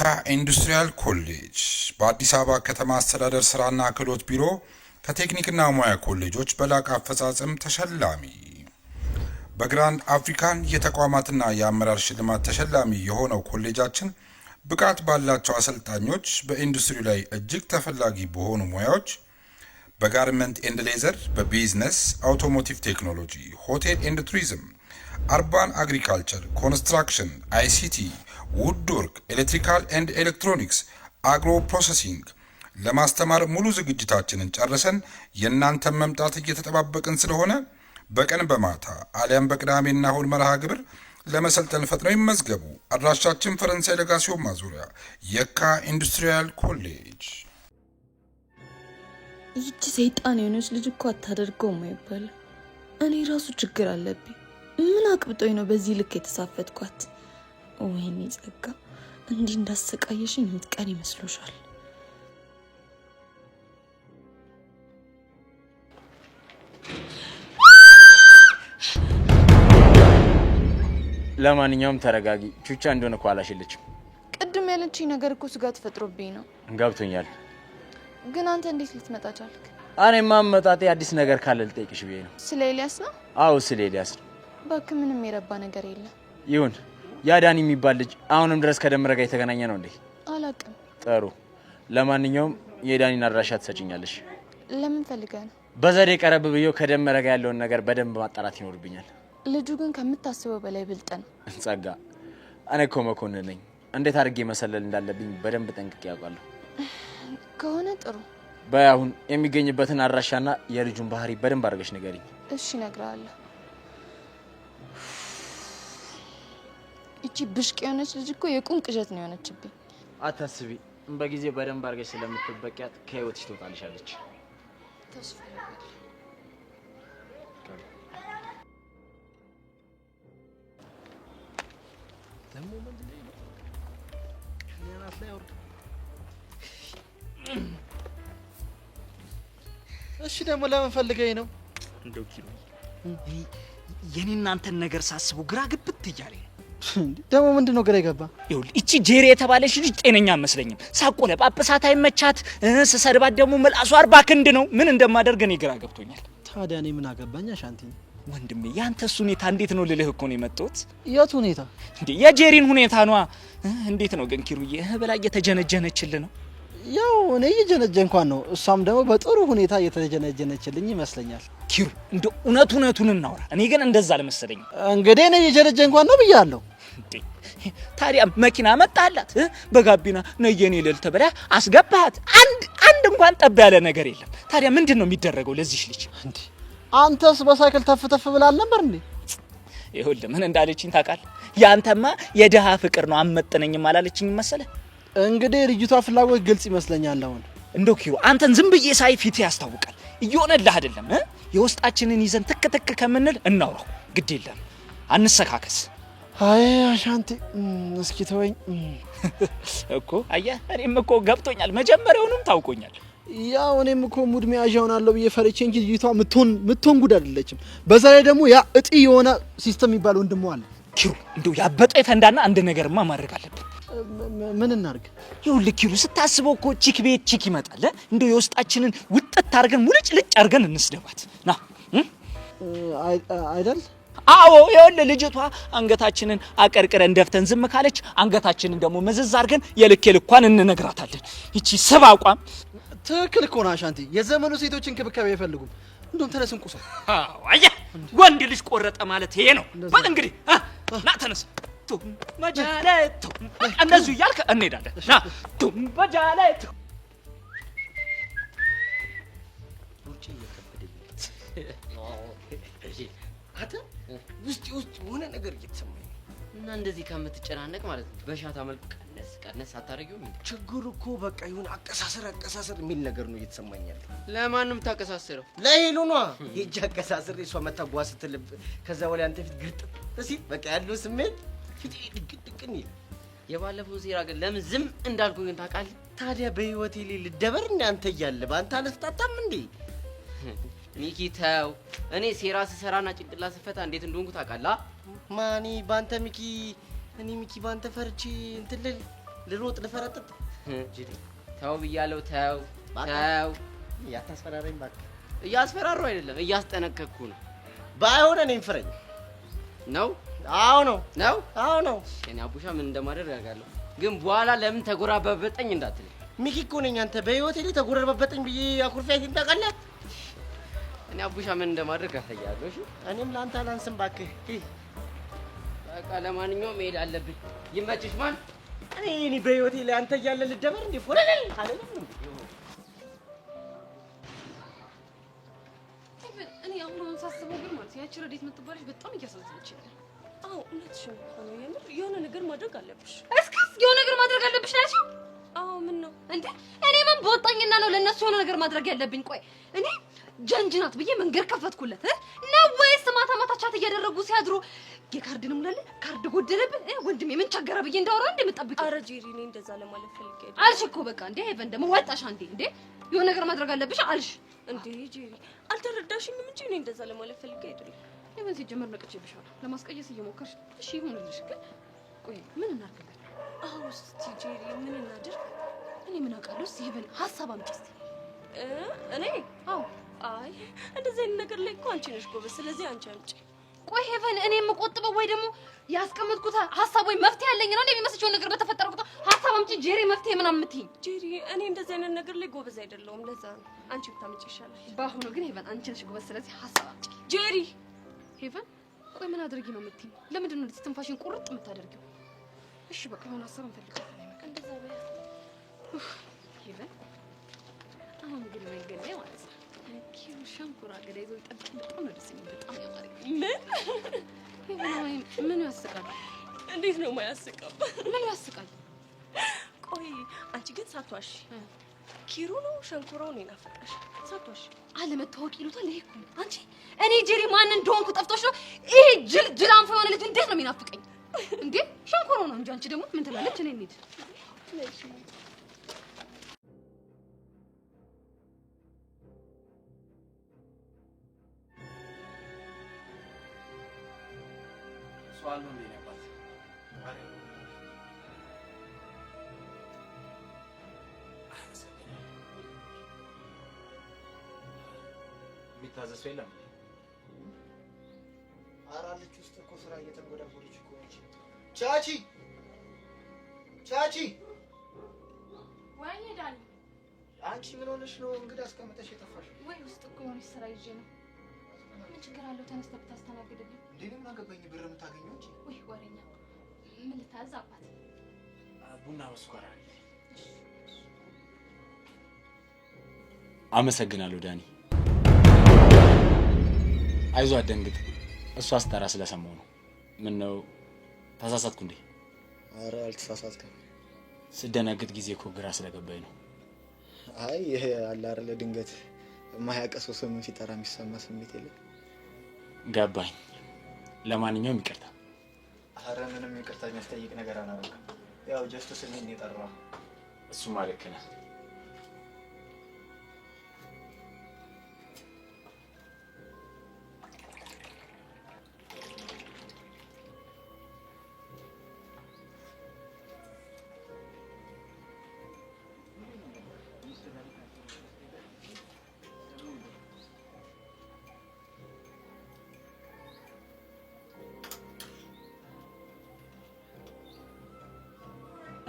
የካ ኢንዱስትሪያል ኮሌጅ በአዲስ አበባ ከተማ አስተዳደር ስራና ክህሎት ቢሮ ከቴክኒክና ሙያ ኮሌጆች በላቀ አፈጻጸም ተሸላሚ። በግራንድ አፍሪካን የተቋማትና የአመራር ሽልማት ተሸላሚ የሆነው ኮሌጃችን ብቃት ባላቸው አሰልጣኞች በኢንዱስትሪ ላይ እጅግ ተፈላጊ በሆኑ ሙያዎች በጋርመንት ኤንድ ሌዘር፣ በቢዝነስ፣ አውቶሞቲቭ ቴክኖሎጂ፣ ሆቴል ኤንድ ቱሪዝም፣ አርባን አግሪካልቸር፣ ኮንስትራክሽን፣ አይሲቲ፣ ውድወርክ፣ ኤሌክትሪካል ኤንድ ኤሌክትሮኒክስ፣ አግሮ ፕሮሰሲንግ ለማስተማር ሙሉ ዝግጅታችንን ጨርሰን የእናንተን መምጣት እየተጠባበቅን ስለሆነ በቀን በማታ አሊያም በቅዳሜና እሁድ መርሃ ግብር ለመሰልጠን ፈጥነው ይመዝገቡ። አድራሻችን ፈረንሳይ ለጋሲዮን ማዞሪያ የካ ኢንዱስትሪያል ኮሌጅ። ይቺ ሰይጣን የሆነች ልጅ እኮ አታደርገውም አይባልም። እኔ ራሱ ችግር አለብኝ። ምን አቅብጦኝ ነው በዚህ ልክ የተሳፈጥኳት? ወይኔ ጸጋ፣ እንዲህ እንዳሰቃየሽኝ የምትቀር ይመስሎሻል? ለማንኛውም ተረጋጊ። ቹቻ እንደሆነ እኮ አላሽልችም። ቅድም ያለችኝ ነገር እኮ ስጋት ፈጥሮብኝ ነው። ገብቶኛል። ግን አንተ እንዴት ልትመጣ ቻልክ? እኔማ መጣጤ አዲስ ነገር ካለ ልጠይቅሽ ብዬ ነው። ስለ ኤልያስ ነው? አዎ ስለ ኤልያስ ነው። እባክህ ምንም የረባ ነገር የለም። ይሁን። ያ ዳኒ የሚባል ልጅ አሁንም ድረስ ከደመረ ጋር የተገናኘ ነው እንዴ? አላውቅም። ጥሩ። ለማንኛውም የዳኒን አድራሻ ትሰጪኛለሽ? ለምን ፈልገህ ነው? በዘዴ ቀረብ ብዬ ከደመረ ጋር ያለውን ነገር በደንብ ማጣራት ይኖርብኛል። ልጁ ግን ከምታስበው በላይ ብልጥ ነው። ጸጋ፣ እኔ እኮ መኮንን ነኝ። እንዴት አድርጌ መሰለል እንዳለብኝ በደንብ ጠንቅቄ ያውቃለሁ። ከሆነ ጥሩ። በአሁን የሚገኝበትን አድራሻና የልጁን ባህሪ በደንብ አድርገሽ ንገሪኝ። እሺ እነግርሃለሁ። እቺ ብሽቅ የሆነች ልጅ እኮ የቁም ቅዠት ነው የሆነችብኝ። አታስቢ፣ በጊዜ በደንብ አድርገሽ ስለምትበቂያት ከህይወትሽ ትወጣልሻለች። ተስፋ እሺ ደግሞ ለምን ፈልገኝ ነው? እንደው ኪሎ የኔ እናንተን ነገር ሳስቡ ግራ ግብት እያለኝ ነው። ደግሞ ምንድነው ግራ ይገባ? ይኸውልህ እቺ ጄሪ የተባለች ልጅ ጤነኛ መስለኝም። ሳቆለጳጳሳት አይመቻት፣ ስሰድባት ደግሞ ምላሷ 40 ክንድ ነው። ምን እንደማደርግ እኔ ግራ ገብቶኛል። ታዲያ እኔ ምን አገባኝ? ሻንቲ ወንድሜ፣ ያንተስ ሁኔታ እንዴት ነው ልልህ እኮ ነው የመጣሁት። የቱ ሁኔታ? እንዴ የጄሪን ሁኔታ ነው። እንዴት ነው ግን ኪሩዬ? በላ እየተጀነጀነችልህ ነው? ያው እኔ እየጀነጀንኳን ነው፣ እሷም ደግሞ በጥሩ ሁኔታ እየተጀነጀነችልኝ ይመስለኛል። ኪሩ እንደ እውነቱን እናውራ። እኔ ግን እንደዛ አልመሰለኝም። እንግዲህ እኔ እየጀነጀንኳን ነው ብያለሁ። ታዲያ መኪና መጣላት፣ በጋቢና ነየኔ ልልት ብለህ አስገባሃት። አንድ እንኳን ጠብ ያለ ነገር የለም። ታዲያ ምንድን ነው የሚደረገው ለዚህ ልጅ? እንዴ አንተስ በሳይክል ተፍተፍ ብላል ነበር እንዴ? ይኸውልህ ምን እንዳለችኝ ታውቃለህ? ያንተማ የደሃ ፍቅር ነው አመጠነኝም አላለችኝ መሰለህ? እንግዲህ ልጅቷ ፍላጎት ግልጽ ይመስለኛል። አሁን እንደው ኪሩ አንተን ዝም ብዬ ሳይ ፊት ያስታውቃል። እየሆነልህ አይደለም? የውስጣችንን ይዘን ትክ ከምንል እናውራው። ግድ የለም አንሰካከስ። አይ አሻንቲ እስኪ ተወኝ እኮ። አየህ እኔም እኮ ገብቶኛል፣ መጀመሪያውንም ታውቆኛል። ያው እኔም እኮ ሙድ መያዣ ሆናለሁ ብዬ ፈርቼ እንጂ ልጅቷ ምትሆን ጉድ አይደለችም። በዛ ላይ ደግሞ ያ እጢ የሆነ ሲስተም የሚባል ወንድሟ አለ። ኪሩ እንደው ያበጠ ይፈንዳና አንድ ነገርማ ማድረግ አለብን። ምን እናርግ? ይኸውልህ ኪሩ ስታስበው እኮ ቺክ ቤት ቺክ ይመጣል። እንደው የውስጣችንን ውጥት አድርገን ሙልጭ ልጭ አድርገን እንስደባት ና አይደል? አዎ ይኸውልህ ልጅቷ አንገታችንን አቀርቅረን ደፍተን ዝም ካለች አንገታችንን ደግሞ መዘዝ አድርገን የልክ ልኳን እንነግራታለን። ይቺ ሰብ አቋም ትክክል እኮ ነው አሻንቲ። የዘመኑ ሴቶች እንክብካቤ አይፈልጉም። እንደውም ተነስ እንቁሰው። አየህ ወንድ ልጅ ቆረጠ ማለት ይሄ ነው። በል እንግዲህ ና ተነስ። ቱም በጃለቱ እንደዚህ እያልክ እንሄዳለን። ና ቱም በጃለቱ አተ ውስጥ ሆነ ነገር እየተሰማኝ እና እንደዚህ ከምትጨናነቅ ማለት ነው በሻታ መልኩ ቀነስ አታረጊው። ችግሩ እኮ በቃ ይሁን አቀሳሰር የሚል ነገር ነው እየተሰማኛል። ለማንም ታቀሳሰረው? ለሄሉ ነው የእጅ አቀሳሰር። እሷ መታጓ ስትልብ ከዛ በኋላ አንተ ፊት ግርጥ እሲ በቃ ያለው ስሜት ፊት ድቅድቅን ይል። የባለፈው ሴራ ግን ለምን ዝም እንዳልኩ ግን ታውቃለህ? ታዲያ በህይወቴ ላይ ልደበር እንደ አንተ እያለ በአንተ አልፍታታም እንዴ? ሚኪ ተው። እኔ ሴራ ስሰራና ጭንቅላ ስፈታ እንዴት እንደሆንኩ ታውቃለህ? ማኒ ባንተ ሚኪ እኔ ሚኪ ባንተ ፈርቼ እንትልል ልሮጥ ልፈረጥጥ ጅሪ ተው ብያለሁ። ተው ተው። ያታስፈራረኝ ባክ። እያስፈራሩ አይደለም እያስጠነቀቅኩ ነው። ባይሆን እኔን ፍረኝ ነው። አዎ ነው ነው። አዎ ነው። እኔ አቡሻ ምን እንደማደርግ አውቃለሁ። ግን በኋላ ለምን ተጎራበበጠኝ እንዳትል። ሚኪ እኮ ነኝ። አንተ በህይወቴ ላይ ተጎራበበጠኝ ብዬ አኩርፊያት ታውቃለህ? እኔ አቡሻ ምን እንደማደርግ አሳያለሁ። እሺ እኔም ለአንተ አላንስም ባክህ። በቃ ለማንኛውም መሄድ አለብኝ። ይመችሽ። ማን እኔ በህይወቴ ላይ አንተ እያለ ልደበር እንዴ? ፎረለል አይደለም እንዴ? እኔ አሁን ሳስበው ግን ማለት ያቺ ረዴት የምትባልሽ በጣም እያሳዘነች ነው። አዎ እውነትሽን ነው። የምር የሆነ ነገር ማድረግ አለብሽ። እስከስ የሆነ ነገር ማድረግ አለብሽ ናቸው። አዎ ምን ነው እንዴ? እኔ ምን በወጣኝና ነው ለነሱ የሆነ ነገር ማድረግ ያለብኝ? ቆይ እኔ ጀንጅናት ብዬ መንገድ ከፈትኩለት ነው ወይስ ማታ ማታ ቻት እያደረጉ ሲያድሩ የካርድ ነው ሙላለ ካርድ ጎደለብን ወንድሜ ምን ቸገረ ብዬ እንዳወራ እንደምጠብቅ? ኧረ ጄሪ እኔ እንደዛ ለማለት ፈልጌ አልሽ እኮ በቃ እንዴ ሄቨን ደግሞ ወጣሽ አንዴ። እንዴ የሆነ ነገር ማድረግ አለብሽ አልሽ እንዴ ጄሪ አልተረዳሽኝም እንጂ እኔ እንደዛ ለማለት ፈልጌ አይደለም። ሄቨን ሲጀመር ነቅቼብሻለሁ። ለማስቀየስ እየሞከርሽ እሺ ይሁንልሽ። ግን ቆይ ምን እናድርግለት? አዎ እስቲ ጄሪ ምን እናድርግ? እኔ ምን አውቃለሁ? እስቲ ሄቨን ሀሳብ አምጪ እስቲ። እኔ አዎ አይ እንደዚህ አይነት ነገር ላይ እኮ አንቺ ነሽ ጎበዝ። ስለዚህ አንቺ አምጪ። ቆይ ሄቨን እኔ የምቆጥበው ወይ ደግሞ ያስቀመጥኩት ሀሳብ ወይ መፍትሄ ያለኝ ነው እንደሚመስልሽ ነገር በተፈጠረ ቁጥር ሀሳብ አምጪ ጄሪ መፍትሄ ምናምን የምትይኝ? ጄሪ እኔ እንደዚህ አይነት ነገር ላይ ጎበዝ አይደለሁም። ለዛ ነው አንቺ ብታምጪ ይሻላል። በአሁኑ ግን ሄቨን አንቺ ነሽ ጎበዝ። ስለዚህ ሀሳብ አምጪ ጄሪ። ሄቨን ቆይ ምን አድርጊ ነው የምትይኝ? ለምንድን ነው ትንፋሽን ቁርጥ የምታደርጊው? እሺ በቃ የሆነ ሀሳብ እንፈልጋለን። እንደዛ በያ ሄቨን አሁን ግን መንገድ ላይ ማለት ነው ኪሩ ሸንኮራ አገዳ ይዞ ይጠብቅ። በጣም ነው ደስ የሚል። በጣም ያማረ ምን ያስቃል? እንዴት ነው የማያስቀው? ምን ያስቃል? ቆይ አንቺ ግን ሳትዋሽ ኪሩ ነው ሸንኮራው ነው ናፈቀሽ? ሳትዋሽ አለመታወቅ ይሉታል። ይሄ እኮ አንቺ እኔ ጄሪ ማን እንደሆንኩ ጠፍቶሽ ነው? ይሄ ጅላንፎ የሆነ ልጅ እንዴት ነው የሚናፍቀኝ እንዴ? ሸንኮራው ነው እንጂ አንቺ ደግሞ ምን ትላለች? እኔ እንሂድ ሷል እንዴ ነበር የሚታዘዝ ሰው የለም። አራልች ውስጥ እኮ ስራ እየተንጎዳጎደች እኮ ነች። ቻቺ ቻቺ፣ ወይኔ ዳኒ፣ አንቺ ምን ሆነሽ ነው እንግዳ አስቀምጠሽ የጠፋሽ? ወይ ውስጥ እኮ የሆነች ስራ ይዤ ነው። ምን ችግር አለው ተነስተህ ብታስተናግድልኝ? እንዴ ምን አገባኝ ብር የምታገኘው እንጂ። ወይ ወሬኛ፣ ምን ልታዝ አባት? ቡና በስኳር አለ። አመሰግናለሁ ዳኒ። አይዞህ አትደንግጥ። እሷ አስተራ ስለሰማሁ ነው። ምን ነው ተሳሳትኩ እንዴ? ኧረ አልተሳሳትክም። ስደነግጥ ጊዜ እኮ ግራ ስለገባኝ ነው። አይ ይሄ አለ አይደለ ድንገት የማያውቅ ሰው ስም ሲጠራ የሚሰማ ስሜት የለም። ገባኝ። ለማንኛውም ይቅርታ። ኧረ ምንም ይቅርታ የሚያስጠይቅ ነገር አላደረግም። ያው ጀስት ስሜን የጠራው እሱማ ልክ ነህ።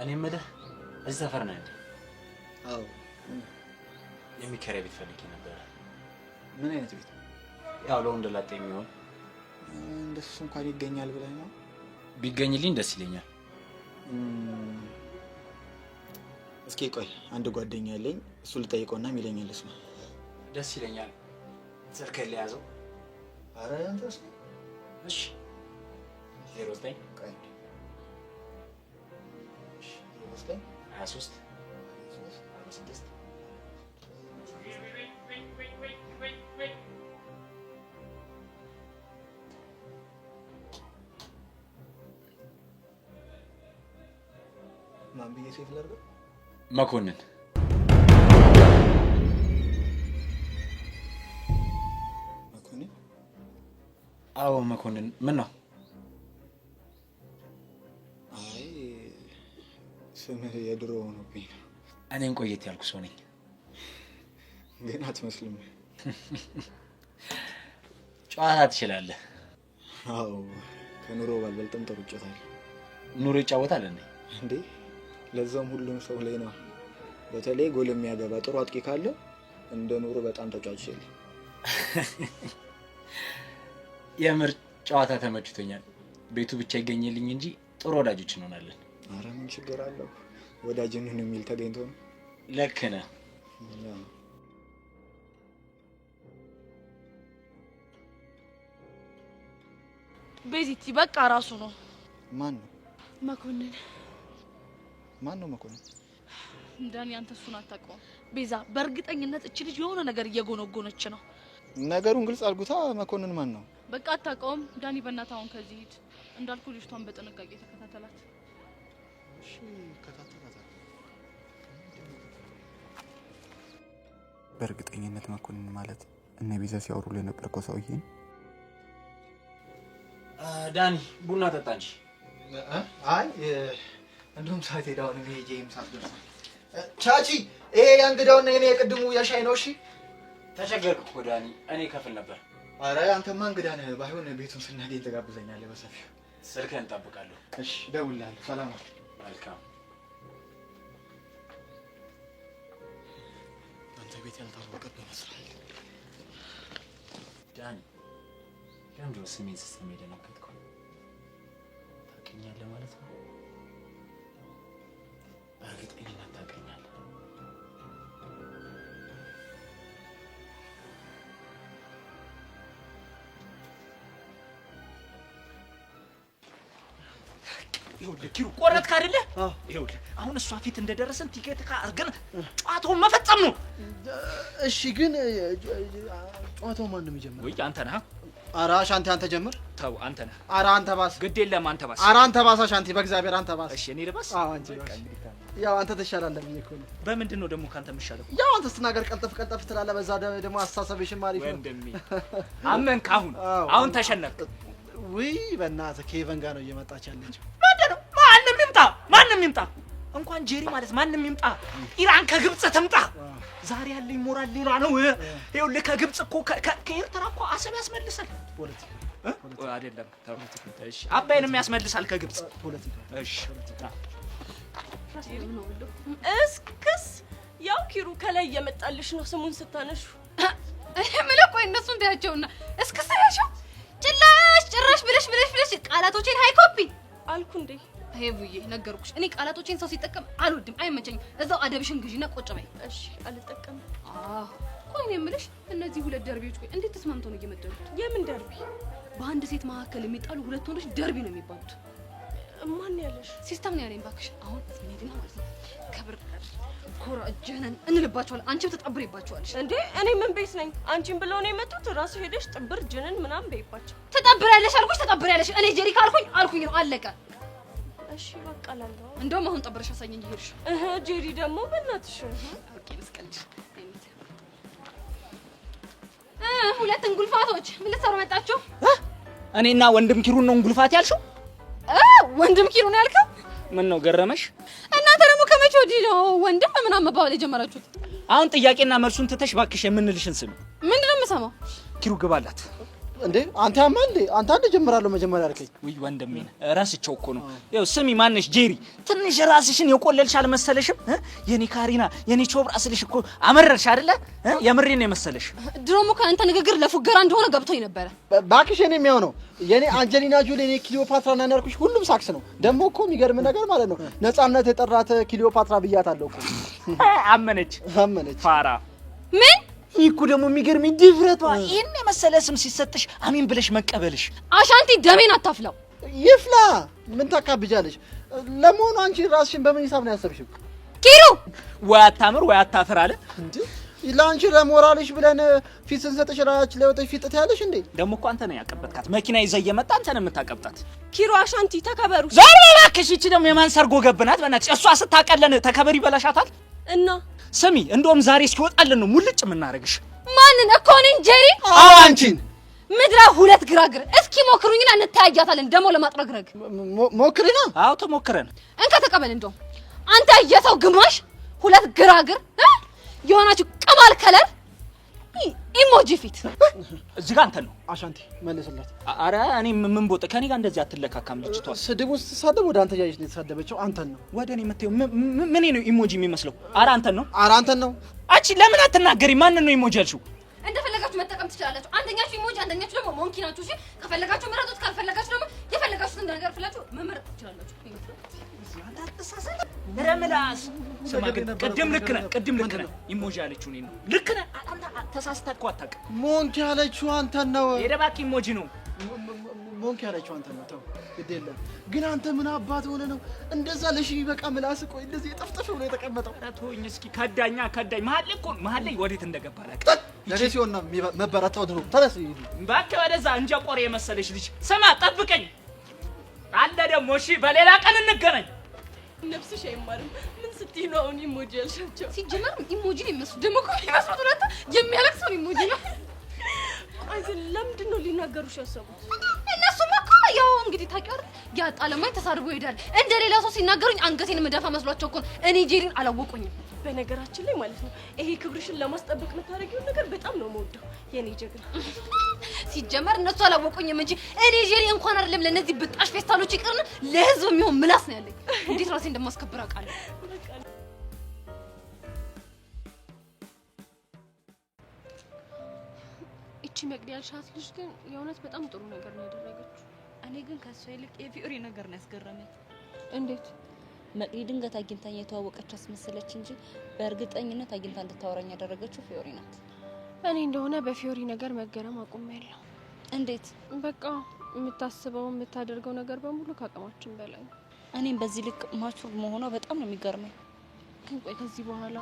እኔ የምልህ እዚህ ሰፈር ነህ እንዴ? አዎ። የሚከራይ ቤት ፈልጌ ነበር። ምን አይነት ቤት? ያው ለወንድ ላጤ የሚሆን እንደሱ እንኳን ይገኛል ብለህ ነው? ቢገኝልኝ ደስ ይለኛል። እስኪ ቆይ አንድ ጓደኛ ያለኝ እሱ ልጠይቀውና የሚለኝን ልስማ። ደስ ይለኛል። ስልክህን ለያዘው። ኧረ አንተስ? እሺ 09 ቆይ 23 46 ማን ብዬ ሴፍ ላድርገው? መኮንን። መኮንን? አዎ መኮንን። ምን ነው? አይ ስምህ የድሮ ሆኖብኝ ነው። እኔም ቆየት ያልኩ ሰው ነኝ። ግን አትመስልም። ጨዋታ ትችላለህ? አዎ ከኑሮ ባልበልጥም ጥሩ እጫወታለሁ። ኑሮ ይጫወታል እንዴ? ለዛም ሁሉም ሰው ላይ ነው። በተለይ ጎል የሚያገባ ጥሩ አጥቂ ካለ እንደ ኑሮ በጣም ተጫውቼል። የምር ጨዋታ ተመችቶኛል። ቤቱ ብቻ ይገኝልኝ እንጂ ጥሩ ወዳጆች እንሆናለን። ኧረ ምን ችግር አለው? ወዳጅንን የሚል ተገኝቶ ነው። ልክ ነህ። ቤዚቲ በቃ ራሱ ነው። ማን ነው? መኮንን። ማን ነው መኮንን? ዳኒ አንተ እሱን አታውቀውም። ቤዛ በእርግጠኝነት እቺ ልጅ የሆነ ነገር እየጎነጎነች ነው። ነገሩን ግልጽ አድርጉታ። መኮንን ማን ነው? በቃ አታውቀውም። ዳኒ በእናትህ አሁን ከዚህ ሂድ። እንዳልኩ ልጅቷን በጥንቃቄ ተከታተላት። እሺ ከታተላታ። በእርግጠኝነት መኮንን ማለት እነ ቤዛ ሲያወሩ ላይ ነበር እኮ ሰውዬ። ዳኒ ቡና ጠጣ እንጂ። አይ እንደውም ሰዓት ሄዳው ነው ጄም ሳትደርስ። ቻቺ ይሄ የእንግዳውና የኔ የቅድሙ የሻይ ነው። እሺ ተቸገርኩ እኮ ዳኒ፣ እኔ ከፍል ነበር። አረ አንተማ እንግዳ ነህ። ባይሆን ቤቱን ስናገኝ ተጋብዘኛለህ በሰፊው። ስልክህን እጠብቃለሁ። እሺ ደውልልሃለሁ። ሰላም። መልካም። አንተ ቤት ያልታወቀብህ ይመስላል ዳኒ። ለምንድን ነው ስሜን ስትሰማ የደነገጥከው? ታውቀኛለህ ማለት ነው? በእርግጠኝነት ታውቀኛለህ። ይኸውልህ ኪሩ ቆረጥክ አይደለ? ይኸውልህ አሁን እሷ ፊት እንደደረሰን ቲኬት አድርገን ጨዋታውን መፈጸም ነው። እሺ ግን ጨዋታው ማን ነው የሚጀምረው? ወይ አንተ ነህ? ኧረ አሻንቲ አንተ ጀምር። ተው አንተ ነህ። ኧረ አንተ ባስ። ግድ የለም አንተ ባስ። ኧረ አንተ ባስ አሻንቲ፣ በእግዚአብሔር አንተ ባስ። እሺ እኔ ልባስ? አዎ አንቺ ባስ። ያው አንተ ትሻላለህ ብዬ እኮ ነው። በምንድን ነው ደግሞ ካንተ የምሻለው? ያው አንተ ስትናገር ቀልጠፍ ቀልጠፍ ትላለህ። በዛ ደግሞ አስተሳሰብሽም አሪፍ ነው ወንድሜ። አመንክ? አሁን ተሸነፍክ። ውይ በእናትህ ኬቨን ጋር ነው እየመጣች ያለችው። ምንድን ነው? ማንም ይምጣ እንኳን ጄሪ ማለት ማንም ይምጣ፣ ኢራን ከግብጽ ትምጣ፣ ዛሬ ያለኝ ሞራል ሌላ ነው። ይኸውልህ ከግብጽ እኮ ከኤርትራ እኮ አሰብ ያስመልሳል። ፖለቲካ አይደለም። እሺ አባይንም ያስመልሳል ከግብጽ ፖለቲካ። እሺ እስክስ ያው ኪሩ ከላይ እየመጣልሽ ነው ስሙን ስታነሹ። እኔ የምለው ቆይ እነሱን ታያቸውና እስክስ ያሻው ጭራሽ ብለሽ ቃላቶቼን ሃይ ኮፒ አልኩ እንዴ? ሄቡዬ ነገርኩሽ። እኔ ቃላቶቼን ሰው ሲጠቀም አልወድም፣ አይመቸኝም። እዛው አደብሽን ግዢና ቁጭ በይ። እሺ አልጠቀም። ቆይ እኔ የምልሽ እነዚህ ሁለት ደርቢዎች ቆይ እንዴት ተስማምተው ነው እየመደሉት? የምን ደርቢ? በአንድ ሴት መካከል የሚጣሉ ሁለት ወንዶች ደርቢ ነው የሚባሉት። ማን ያለሽ? ሲስተም ነው ያለኝ። ባክሽ አሁን እንሂድና ማለት ነው ከብር ኮራ እጀነን እንልባቸዋለን። አንቺም ተጠብሪባቸዋለሽ እንዴ? እኔ ምን ቤት ነኝ? አንቺን ብለው ነው የመጡት። ራሱ ሄደሽ ጥብር ጅንን ምናምን በይባቸው። ተጠብሪያለሽ አልኩሽ፣ ተጠብሪያለሽ። እኔ ጄሪ ካልኩኝ ነው አለቀ። እሺ በቃ ላለው። እንደውም አሁን ጠብረሽ አሳየኝ ይሄድሽ። ጄሪ ደግሞ በእናትሽ ኦኬ መስቀልሽ ሁለት እንጉልፋቶች ምን ልትሰሩ መጣችሁ? እኔና ወንድም ኪሩን ነው እንጉልፋት ያልሽው? ወንድም ኪሩ ነው ያልከው? ምን ነው ገረመሽ? እናንተ ደግሞ ከመቼ ወዲህ ነው ወንድም ምናምን መባባል የጀመራችሁት? አሁን ጥያቄና መልሱን ትተሽ ባክሽ የምንልሽን ስሚ። ምንድነው የምሰማው? ኪሩ ግባላት። እንዴ አንተ ያማ እንዴ አንተ አንድ ጀምራለሁ መጀመሪያ አልከኝ። ወይ ወንድሜ ራስቸው እኮ ነው። ያው ስሚ ማነሽ ጄሪ፣ ትንሽ ራስሽን የቆለልሽ አልመሰለሽም? የኔ ካሪና የኔ ቾብራ ስልሽ እኮ አመረርሽ አይደለ? የምሬን ነው የመሰለሽ። ድሮም እኮ አንተ ንግግር ለፉገራ እንደሆነ ገብቶኝ ነበረ። ባክሽ የኔ የሚያው የኔ አንጀሊና ጆሊ የኔ ክሊዮፓትራ እና ያልኩሽ ሁሉም ሳክስ ነው። ደግሞ እኮ የሚገርም ነገር ማለት ነው ነፃነት የጠራት ክሊዮፓትራ ብያታለሁ እኮ። አመነች ፋራ ምን ይኩ ደግሞ የሚገርም ድፍረቷ። ይሄን የመሰለ ስም ሲሰጥሽ አሜን ብለሽ መቀበልሽ። አሻንቲ ደሜን አታፍላው። ይፍላ ምን ታካብጃለሽ? ለመሆኑ አንቺ ራስሽን በምን ሂሳብ ነው ያሰብሽው? ኪሩ ወይ አታምር ወይ አታፍር አለ እንዴ? ለአንቺ ለሞራልሽ ብለን ፊት ስንሰጥሽ ራስሽ ለወጥሽ ፊት ትያለሽ እንዴ? ደግሞ እኮ አንተ ነው ያቀበጥካት። መኪና ይዘህ እየመጣ አንተ ነው የምታቀብጣት። ኪሩ አሻንቲ ተከበሩ። ዛሬ እባክሽ እቺ ደግሞ የማን ሰርጎ ገብናት? በእናትሽ እሷ ስታቀለን ተከበሪ በላሻታል። እና ስሚ እንደውም ዛሬ እስኪወጣልን ነው ሙልጭ የምናረግሽ። ማንን እኮ ነኝ ጄሪ? አዎ አንቺን። ምድራ ሁለት ግራግር እስኪ ሞክሩኝና እንታያያታለን። ደሞ ለማጥረግረግ ሞክሪና። አዎ ተሞክረን እንካ ተቀበል። እንደውም አንተ የሰው ግማሽ ሁለት ግራግር የሆናችሁ ቅማል ከለር ኢሞጂ ፊት እዚህ ጋር አንተ ነው አሻንቲ መልስላት። አረ እኔ ምን ቦጥ ከኔ ጋር እንደዚህ አትለካካም ልጅቷ። ስድቡን ስትሳደብ ወደ አንተ ያይሽ ነው የተሳደበችው። አንተን ነው ወደ እኔ መተው ምን ነው ኢሞጂ የሚመስለው? አረ አንተን ነው። አረ አንተን ነው። አንቺ ለምን አትናገሪ? ማን ነው ኢሞጂ ያልሽው? እንደፈለጋችሁ መጠቀም ትችላላችሁ። አንደኛችሁ ኢሞጂ አንደኛችሁ ደግሞ ሞንኪ ናችሁ። እሺ ከፈለጋችሁ መረጡት፣ ካልፈለጋችሁ ደግሞ የፈለጋችሁትን ነገር ፍላችሁ መመረጥ ትችላላችሁ። ረምላስ ስማ፣ ቅድም ልክ ነህ ኢሞጂ ያለችው እኔ ነው። ልክ ነህ። አንተ ተሳስተህ እኮ አታውቅም። ሞንኪ ያለችው አንተን ነው። የደባክ ኢሞጂ ነው። ሞንኪ ያለችው አንተን ነው። ተው ግድ የለም ግን አንተ ምን አባት ሆነ ነው እንደዛ ለሺ በቃ ምላስ ቆይ እንደዚህ የጠፍጠፍ ብሎ የተቀመጠው? ተወኝ እስኪ። ከዳኝ መሀል ላይ ወዴት እንደገባ አላውቅም። ለኔ ሲሆን ነው መበረታው። ድሮ ተነስ እባክህ ወደዛ እንጃ ቆሬ የመሰለሽ ልጅ። ስማ ጠብቀኝ አለ ደግሞ። እሺ በሌላ ቀን እንገናኝ። ነፍስሽ አይማርም። ምን ስትይ ነው አሁን ኢሞጂ ያልሻቸው? ሲጀመር ኢሞጂ ነው የሚመስሉት። ደግሞ እኮ የሚመስሉት ሁለት የሚያለቅሰው ኢሞጂ ነው። አይ ግን ለምንድን ነው ሊናገሩሽ ያሰቡት? እነሱም እኮ ያው እንግዲህ ታውቂው ያጣ ለማኝ ተሳድቦ ይሄዳል። እንደሌላ ሰው ሲናገሩኝ አንገቴን መደፋ መስሏቸው እኮ እኔ ጄሪን አላወቁኝም። በነገራችን ላይ ማለት ነው ይሄ ክብርሽን ለማስጠበቅ የምታደርጊውን ነገር በጣም ነው የምወደው የኔ ጀግና። ሲጀመር እነሱ አላወቁኝም እንጂ እኔ ጄሪ እንኳን አይደለም ለነዚህ ብጣሽ ፌስታሎች ይቅርና ለህዝብ የሚሆን ምላስ ነው ያለኝ። እንዴት ራሴ እንደማስከብር አውቃለሁ። እቺ መቅዲ ያልሻት ልጅ ግን የእውነት በጣም ጥሩ ነገር ነው ያደረገችው። እኔ ግን ከሷ ይልቅ የፊዮሪ ነገር ነው ያስገረመኝ። እንዴት? መቅዲ ድንገት አግኝታኝ የተዋወቀች አስመሰለች እንጂ በእርግጠኝነት አግኝታ እንድታወራኝ ያደረገችው ፊዮሪ ናት። እኔ እንደሆነ በፊዮሪ ነገር መገረም አቁሜያለሁ። እንዴት? በቃ የምታስበው የምታደርገው ነገር በሙሉ ከአቅማችን በላይ ነው። እኔም በዚህ ልክ ማቹር መሆኗ በጣም ነው የሚገርመኝ። ግን ቆይ ከዚህ በኋላ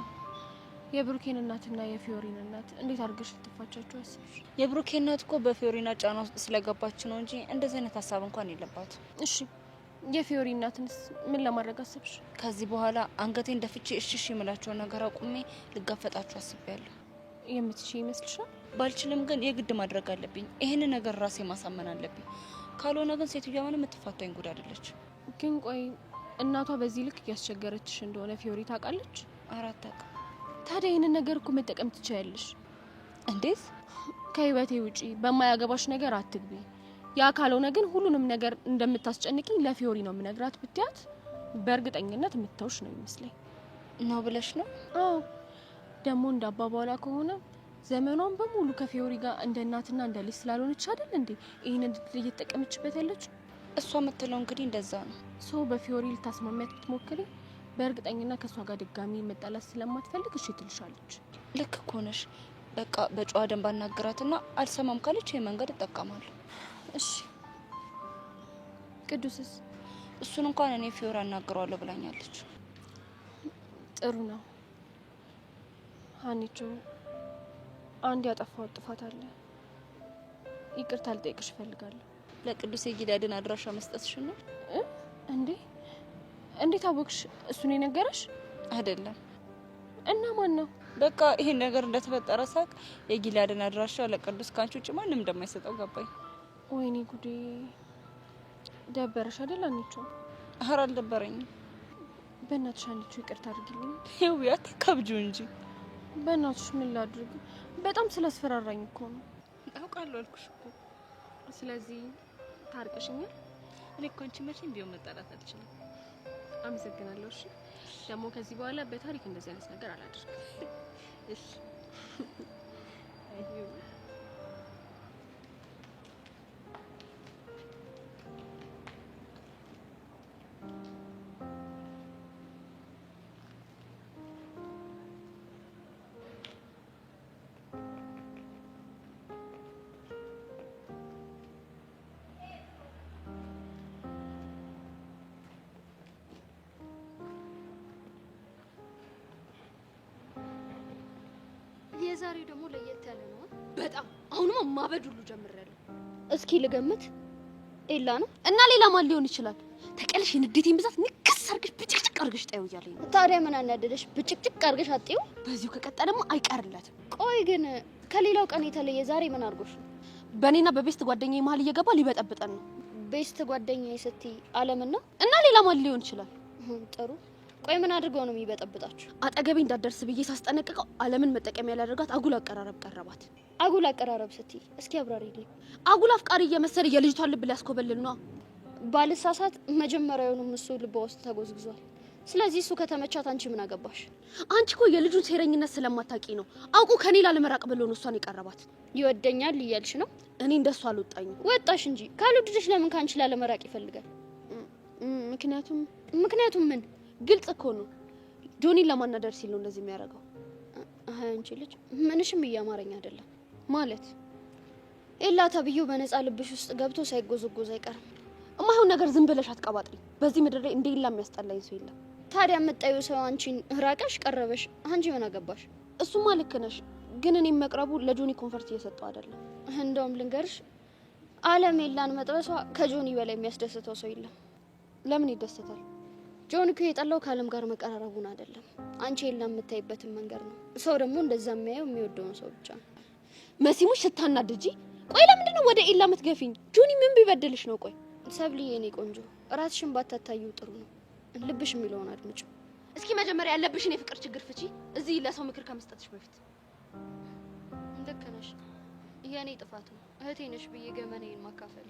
የብሩኬን እናትና የፊዮሪን እናት እንዴት አድርገሽ ልትፋቻቸው አስብሽ? የብሩኬ እናት እኮ በፊዮሪና ጫና ውስጥ ስለገባች ነው እንጂ እንደዚህ አይነት ሀሳብ እንኳን የለባትም። እሺ የፊዮሪ እናትንስ ምን ለማድረግ አስብሽ? ከዚህ በኋላ አንገቴን ደፍቼ እሺ የምላቸውን ነገር አቁሜ ልጋፈጣቸው አስቤያለሁ። የምትችይ ይመስልሻል? ባልችልም ግን የግድ ማድረግ አለብኝ። ይሄንን ነገር ራሴ ማሳመን አለብኝ። ካልሆነ ግን ሴትዮዋ ምንም የምትፋታኝ ጉድ አይደለች። ግን ቆይ እናቷ በዚህ ልክ እያስቸገረችሽ እንደሆነ ፊዮሪ ታውቃለች? አታውቅም። ታዲያ ይሄንን ነገር እኮ መጠቀም ትችያለሽ። እንዴት? ከህይወቴ ውጪ በማያገባሽ ነገር አትግቢ። ያ ካልሆነ ግን ሁሉንም ነገር እንደምታስጨንቂኝ ለፊዮሪ ነው የምነግራት ብትያት በእርግጠኝነት የምትተውሽ ነው ይመስለኝ። ነው ብለሽ ነው? አዎ ደግሞ እንዳባባላ ከሆነ ዘመኗን በሙሉ ከፊዮሪ ጋር እንደ እናትና እንደ ልጅ ስላልሆነች አይደል እንዴ ይሄንን እየተጠቀመችበት ያለችው? እሷ የምትለው እንግዲህ እንደዛ ነው። ሰው በፊዮሪ ልታስማሚያት ብትሞክሪ በእርግጠኝነት ከሷ ጋር ድጋሚ መጣላት ስለማትፈልግ እሺ ትልሻለች። ልክ እኮ ነሽ። በቃ በጨዋ ደንብ አናግራትና አልሰማም ካለች ይሄ መንገድ እጠቀማለሁ። እሺ ቅዱስስ? እሱን እንኳን እኔ ፊዮሪ አናግረዋለሁ ብላኛለች። ጥሩ ነው። ሀኒቾ አንድ ያጠፋው ጥፋት አለ። ይቅርታ ልጠይቅሽ እፈልጋለሁ። ለቅዱስ የጊዳድን አድራሻ መስጠትሽ ነው እንዴ? እንዴት አወቅሽ? እሱ ነው የነገረሽ? አይደለም። እና ማን ነው? በቃ ይሄን ነገር እንደተፈጠረ ሳቅ የጊዳድን አድራሻ ለቅዱስ ካንቺ ውጭ ማንም እንደማይሰጠው ገባኝ። ወይኔ ጉዴ! ደበረሽ አይደል አንቺ? ኧረ አልደበረኝም። በእናትሽ አንቺ ይቅርታ አድርጊልኝ። ይው ያተከብጁ እንጂ በእናትሽ ምን ላድርግ? በጣም ስላስፈራራኝ እኮ ነው። አውቃለሁ አልኩሽ እኮ። ስለዚህ ታርቀሽኛል? እኔ እኮ አንቺ መቼም ቢሆን መጣላት አልችልም። አመሰግናለሁ። እሺ ደግሞ ከዚህ በኋላ በታሪክ እንደዚህ አይነት ነገር አላደርግም። እሺ የዛሬው ደግሞ ለየት ያለ ነው በጣም። አሁንማ ማበድ ሁሉ ጀምሬያለሁ። እስኪ ልገምት። ኤላ ነው እና ሌላ ማን ሊሆን ይችላል? ተቀልሽ ንዴቴን ብዛት ንክስ አርገሽ ብጭቅጭቅ አርገሽ ጣዩ እያለኝ ነው። ታዲያ ምን አናደደሽ? ብጭቅጭቅ አርገሽ አጥዩ። በዚሁ ከቀጠለማ አይቀርላትም። ቆይ ግን ከሌላው ቀን የተለየ ዛሬ ምን አርጎሽ? በእኔና በቤስት ጓደኛዬ መሀል እየገባ ሊበጠብጠን ነው። ቤስት ጓደኛዬ ስትይ አለምና እና ሌላ ማን ሊሆን ይችላል? ጥሩ ቆይ ምን አድርገው ነው የሚበጠብጣችሁ? አጠገቤ እንዳደርስ ብዬ ሳስጠነቅቀው ዓለምን መጠቀሚያ ያላደርጋት አጉል አቀራረብ ቀረባት። አጉል አቀራረብ ስትይ እስኪ አብራሪልኝ። አጉል አፍቃሪ እየመሰለ የልጅቷን ልብ ሊያስኮበልል ነው። ባልሳሳት መጀመሪያውኑ እሱ ልቧ ውስጥ ተጎዝግዟል። ስለዚህ እሱ ከተመቻት አንቺ ምን አገባሽ? አንቺ እኮ የልጁን ሴረኝነት ስለማታውቂ ነው። አውቁ ከኔ ላለመራቅ ብሎ ነው እሷን የቀረባት። ይወደኛል እያልሽ ነው? እኔ እንደሱ አልወጣኝም። ወጣሽ እንጂ ካልወደደሽ ለምን ካንቺ ላለመራቅ ይፈልጋል? ምክንያቱም ምን? ግልጽ እኮ ነው። ጆኒን ለማናደር ሲል ነው እንደዚህ የሚያደርገው። አንቺ ልጅ ምንሽም እያማረኝ አይደለም። ማለት ኤላ ተብዬው በነፃ ልብሽ ውስጥ ገብቶ ሳይጎዘጎዝ አይቀርም። እማይሆን ነገር ዝም ብለሽ አትቀባጥሪ። በዚህ ምድር ላይ እንደ ኤላ የሚያስጠላኝ ሰው የለም። ታዲያ የምጠዩ ሰው አንቺን ራቀሽ ቀረበሽ፣ አንቺ ምን አገባሽ? እሱማ ልክ ነሽ፣ ግን እኔም መቅረቡ ለጆኒ ኮንፈርት እየሰጠው አይደለም። እንደውም ልንገርሽ፣ ዓለም ኤላን መጥበሷ ከጆኒ በላይ የሚያስደስተው ሰው የለም። ለምን ይደሰታል? ጆኒ እኮ የጠላው ከዓለም ጋር መቀራረቡን አይደለም፣ አንቺ ኤላን የምታይበትን መንገድ ነው። ሰው ደግሞ እንደዛ የሚያየው የሚወደውን ሰው ብቻ ነው። መሲሙሽ ስታናድጂ። ቆይ ለምንድን ነው ወደ ኤላ የምትገፊኝ? ጆኒ ምን ቢበድልሽ ነው? ቆይ ሰብልዬ፣ የኔ ቆንጆ ራስሽን ባታታዩ ጥሩ ነው። ልብሽ የሚለውን አድምጪ። እስኪ መጀመሪያ ያለብሽን የፍቅር ችግር ፍቺ፣ እዚህ ለሰው ምክር ከመስጠትሽ በፊት። ልክ ነሽ፣ የኔ ጥፋት ነው። እህቴ ነሽ ብዬ ገመናዬን ማካፈል።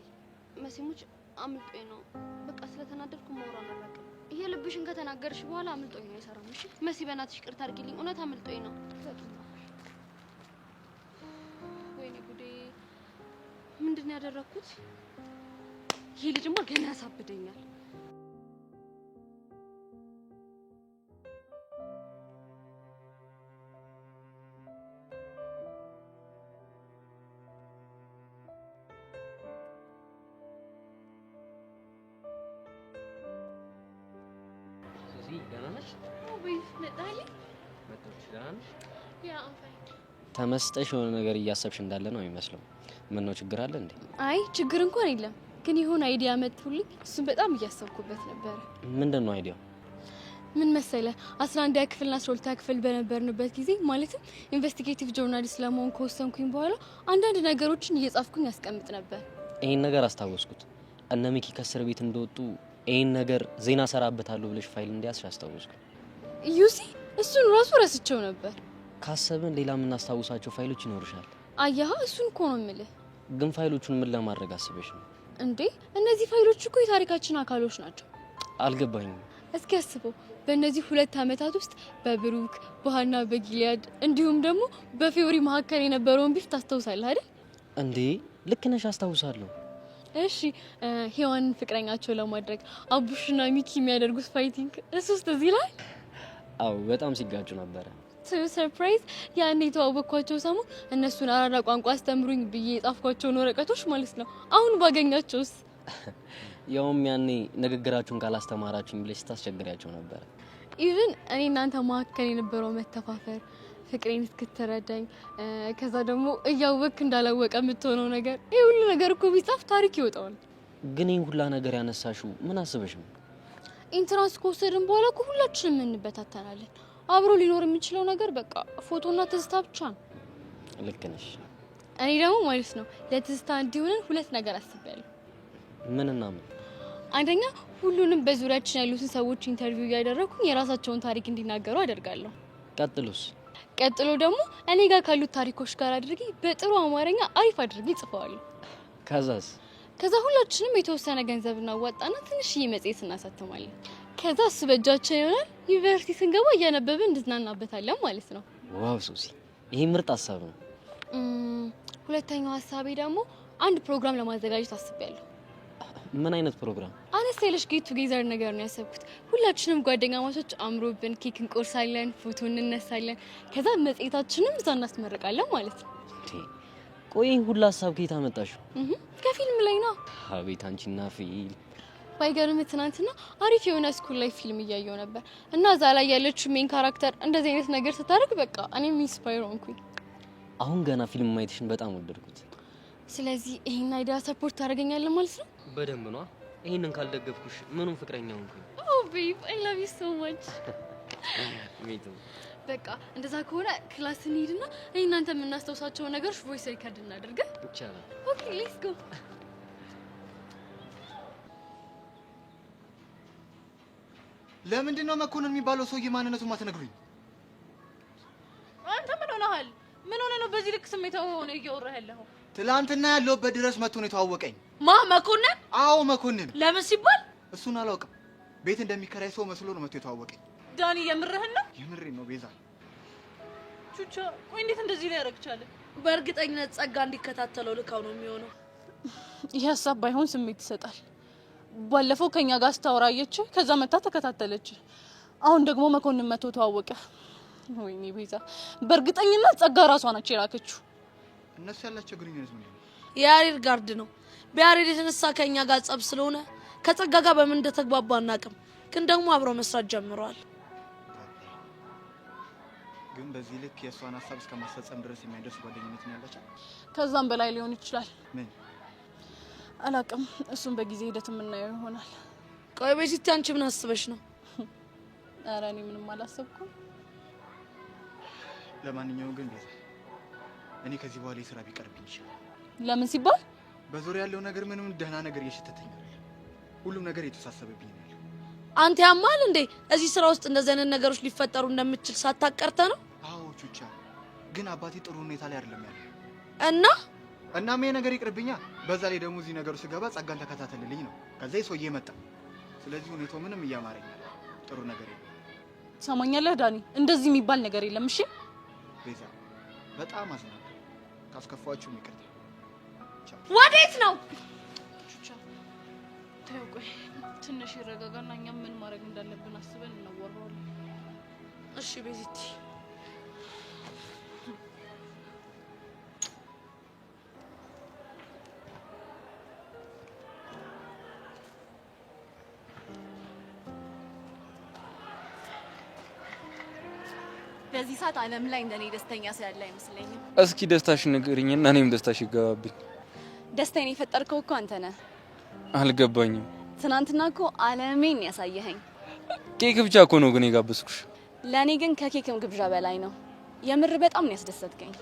መሲሙች አምልጦኝ ነው። በቃ ስለተናደድኩ ማውራት አላውቅም። የልብሽን ከተናገርሽ በኋላ አምልጦኝ ነው አይሰራም። እሺ መሲ፣ በእናትሽ ይቅርታ አድርጊልኝ። እውነት አምልጦኝ ነው። ወይኔ ጉዴ! ምንድን ነው ያደረኩት? ይሄ ልጅማ ገና ያሳብደኛል። ተመስጠሽ የሆነ ነገር እያሰብሽ እንዳለ ነው የሚመስለው። ምን ነው ችግር አለ እንዴ? አይ ችግር እንኳን የለም፣ ግን የሆነ አይዲያ መጥቶልኝ እሱን በጣም እያሰብኩበት ነበር። ምንድን ነው አይዲያው? ምን መሰለ 11ኛ ክፍልና 12ኛ ክፍል በነበርንበት ጊዜ ማለትም ኢንቨስቲጌቲቭ ጆርናሊስት ለመሆን ከወሰንኩኝ በኋላ አንዳንድ ነገሮችን እየጻፍኩኝ ያስቀምጥ ነበር። ይሄን ነገር አስታወስኩት። እነ ሚኪ ከእስር ቤት እንደወጡ ይሄን ነገር ዜና ሰራበታለሁ ብለሽ ፋይል እንዲያስሽ አስታወስኩ። ዩሲ እሱን ራሱ ረስቸው ነበር። ካሰብን ሌላ የምናስታውሳቸው ፋይሎች ይኖርሻል። አያህ እሱን እኮ ነው የምልህ። ግን ፋይሎቹን ምን ለማድረግ አስበሽ ነው እንዴ? እነዚህ ፋይሎች እኮ የታሪካችን አካሎች ናቸው። አልገባኝም። እስኪ አስበው፣ በእነዚህ 2 አመታት ውስጥ በብሩክ በሃና በጊሊያድ እንዲሁም ደግሞ በፊዮሪ መካከል የነበረውን ቢፍ ታስታውሳለህ አይደል? እንዴ ልክ ነሽ፣ አስታውሳለሁ። እሺ ሄዋንን ፍቅረኛቸው ለማድረግ አቡሽና ሚኪ የሚያደርጉት ፋይቲንግ እሱስ እዚህ ላይ? አው በጣም ሲጋጩ ነበረ። ሰርፕራይዝ! ያኔ የተዋወቅኳቸው ሰሞን እነሱን አራዳ ቋንቋ አስተምሩኝ ብዬ የጻፍኳቸውን ወረቀቶች ማለት ነው አሁን ባገኛቸውስ? ያውም ያኔ ንግግራችሁን ካላስተማራችሁኝ ብለሽ ታስቸግሪያቸው ነበር። ኢቭን እኔ እናንተ መካከል የነበረው መተፋፈር ፍቅሬን እስክትረዳኝ ከዛ ደግሞ እያወቅክ እንዳላወቀ የምትሆነው ነገር ይሄ ሁሉ ነገር እኮ ቢጻፍ ታሪክ ይወጣዋል። ግን ይሄን ሁላ ነገር ያነሳሽው ምን አስበሽ ነው? ኢንትራንስ ከወሰድን በኋላ እኮ ሁላችንም እንበታተናለን። አብሮ ሊኖር የሚችለው ነገር በቃ ፎቶና ትዝታ ብቻ ነው። ልክ ነሽ። እኔ ደግሞ ማለት ነው ለትዝታ እንዲሆነን 2 ነገር አስቤያለሁ። ምንና ምን? አንደኛ ሁሉንም በዙሪያችን ያሉትን ሰዎች ኢንተርቪው እያደረኩኝ የራሳቸውን ታሪክ እንዲናገሩ አደርጋለሁ። ቀጥሎስ? ቀጥሎ ደግሞ እኔ ጋር ካሉት ታሪኮች ጋር አድርጌ በጥሩ አማርኛ አሪፍ አድርጌ ጽፈዋለሁ። ከዛስ? ከዛ ሁላችንም የተወሰነ ገንዘብ እናዋጣና ትንሽዬ መጽሔት እናሳተማለን። ከዛ እሱ በእጃችን ይሆናል። ዩኒቨርሲቲ ስንገባ እያነበብን እንድናናበታለን ማለት ነው። ዋው ሱሲ፣ ይሄ ምርጥ ሀሳብ ነው። ሁለተኛው ሀሳቤ ደግሞ አንድ ፕሮግራም ለማዘጋጀት አስቤያለሁ። ምን አይነት ፕሮግራም? አነስ ያለሽ ጌት ቱጌዘር ነገር ነው ያሰብኩት። ሁላችንም ጓደኛ ማቾች አምሮብን ኬክ እንቆርሳለን፣ ፎቶ እንነሳለን። ከዛ መጽሔታችንም እዛ እናስመርቃለን ማለት ነው። ቆይ ሁላ ሀሳብ ከየት አመጣሽው? ከፊልም ላይ ነው። አቤት አንቺና ፊልም! ባይገርም ትናንትና አሪፍ የሆነ ስኩል ላይ ፊልም እያየሁ ነበር እና እዛ ላይ ያለችው ሜን ካራክተር እንደዚህ አይነት ነገር ስታደርግ በቃ እኔም ኢንስፓየር ሆንኩኝ። አሁን ገና ፊልም ማየትሽን በጣም ወደድኩት። ስለዚህ ይሄን አይዲያ ሰፖርት ታደርገኛለህ ማለት ነው? በደንብ ነው። ይሄንን ካልደገፍኩሽ ምኑን ፍቅረኛ ሆንኩኝ? ኦ ቤብ አይ ላቭ ዩ ሶ ማች። ሜቱ በቃ እንደዛ ከሆነ ክላስ እንሂድና እናንተ የምናስታውሳቸው ነገሮች ቮይስ ሪከርድ እናድርግ። ይቻላል። ኦኬ ሌትስ ጎ። ለምንድን ነው መኮንን የሚባለው ሰውዬ ማንነቱን ማትነግሩኝ? አንተ ምን ሆነሃል? ምን ሆነ ነው በዚህ ልክ ስሜታው ሆነ እያወራህ ያለኸው? ትላንትና ያለሁበት ድረስ መጥቶ ነው የተዋወቀኝ። መኮንን? አዎ መኮንን። ለምን ሲባል? እሱን አላውቅም። ቤት እንደሚከራይ ሰው መስሎ ነው መጥቶ የተዋወቀኝ። ዳኒ የምርህን ነው? የምሬን ነው ቤዛ። ቹቻ ቆይ እንዴት እንደዚህ ላይ ያረግቻለ? በእርግጠኝነት ጸጋ እንዲከታተለው ልካው ነው የሚሆነው። ይህ ሀሳብ ባይሆን ስሜት ይሰጣል። ባለፈው ከኛ ጋር ስታወራየች ከዛ መታ ተከታተለች። አሁን ደግሞ መኮንን መቶ ተዋወቀ። ወይኔ ቤዛ በእርግጠኝነት ጸጋ ራሷ ነች የላከችው። እነሱ ያላቸው ግንኙነት ምንድን ነው? የያሬድ ጋርድ ነው። በያሬድ የተነሳ ከኛ ጋር ጸብ ስለሆነ ከጸጋ ጋር በምን እንደተግባባ አናውቅም፣ ግን ደግሞ አብረው መስራት ጀምረዋል። ግን በዚህ ልክ የእሷን ሀሳብ እስከማስፈጸም ድረስ የሚያደርስ ጓደኝነት ነው ያላቸው? ከዛም በላይ ሊሆን ይችላል። ምን አላውቅም። እሱን በጊዜ ሂደት የምናየው ይሆናል። ቆይ ቤዚቲ አንቺ ምን አስበሽ ነው? ኧረ እኔ ምንም አላሰብኩም። ለማንኛውም ግን ቤዛ እኔ ከዚህ በኋላ የስራ ቢቀርብኝ ይችላል። ለምን ሲባል? በዙሪያ ያለው ነገር ምንም ደህና ነገር እየሸተተኝ ነው። ሁሉም ነገር የተሳሰበብኝ ነው። አንተ ያማል እንዴ? እዚህ ስራ ውስጥ እንደዚህ አይነት ነገሮች ሊፈጠሩ እንደምትችል ሳታቀርተ ነው? አዎ ቹቻ፣ ግን አባቴ ጥሩ ሁኔታ ላይ አይደለም ያለው እና ምን ነገር ይቅርብኛ። በዛ ላይ ደግሞ እዚህ ነገሩ ስገባ ጸጋን ተከታተልልኝ ነው። ከዛ ሰውዬ መጣ። ስለዚህ ሁኔታው ምንም እያማረኝ ጥሩ ነገር የለም። ሰማኛለህ ዳኒ፣ እንደዚህ የሚባል ነገር የለም። እሺ ቤዛ፣ በጣም አዝናለሁ። ካስከፋችሁ ይቅርታ። ወዴት ነው? ቹቻ ተው፣ ቆይ ትንሽ ይረጋጋና እኛም ምን ማድረግ እንዳለብን አስበን እናወራዋለን። እሺ ቤዚቲ። በዚህ ሰዓት ዓለም ላይ እንደኔ ደስተኛ ሰው ያለ አይመስለኝም። እስኪ ደስታሽ ንገሪኝና እኔም ደስታሽ ይገባብኝ። ደስታዬን የፈጠርከው እኮ አንተ ነህ። አልገባኝም። ትናንትና እኮ ዓለሜን ያሳየኸኝ። ኬክ ብቻ እኮ ነው ግን የጋበዝኩሽ። ለእኔ ግን ከኬክም ግብዣ በላይ ነው። የምር በጣም ነው ያስደሰትከኝ።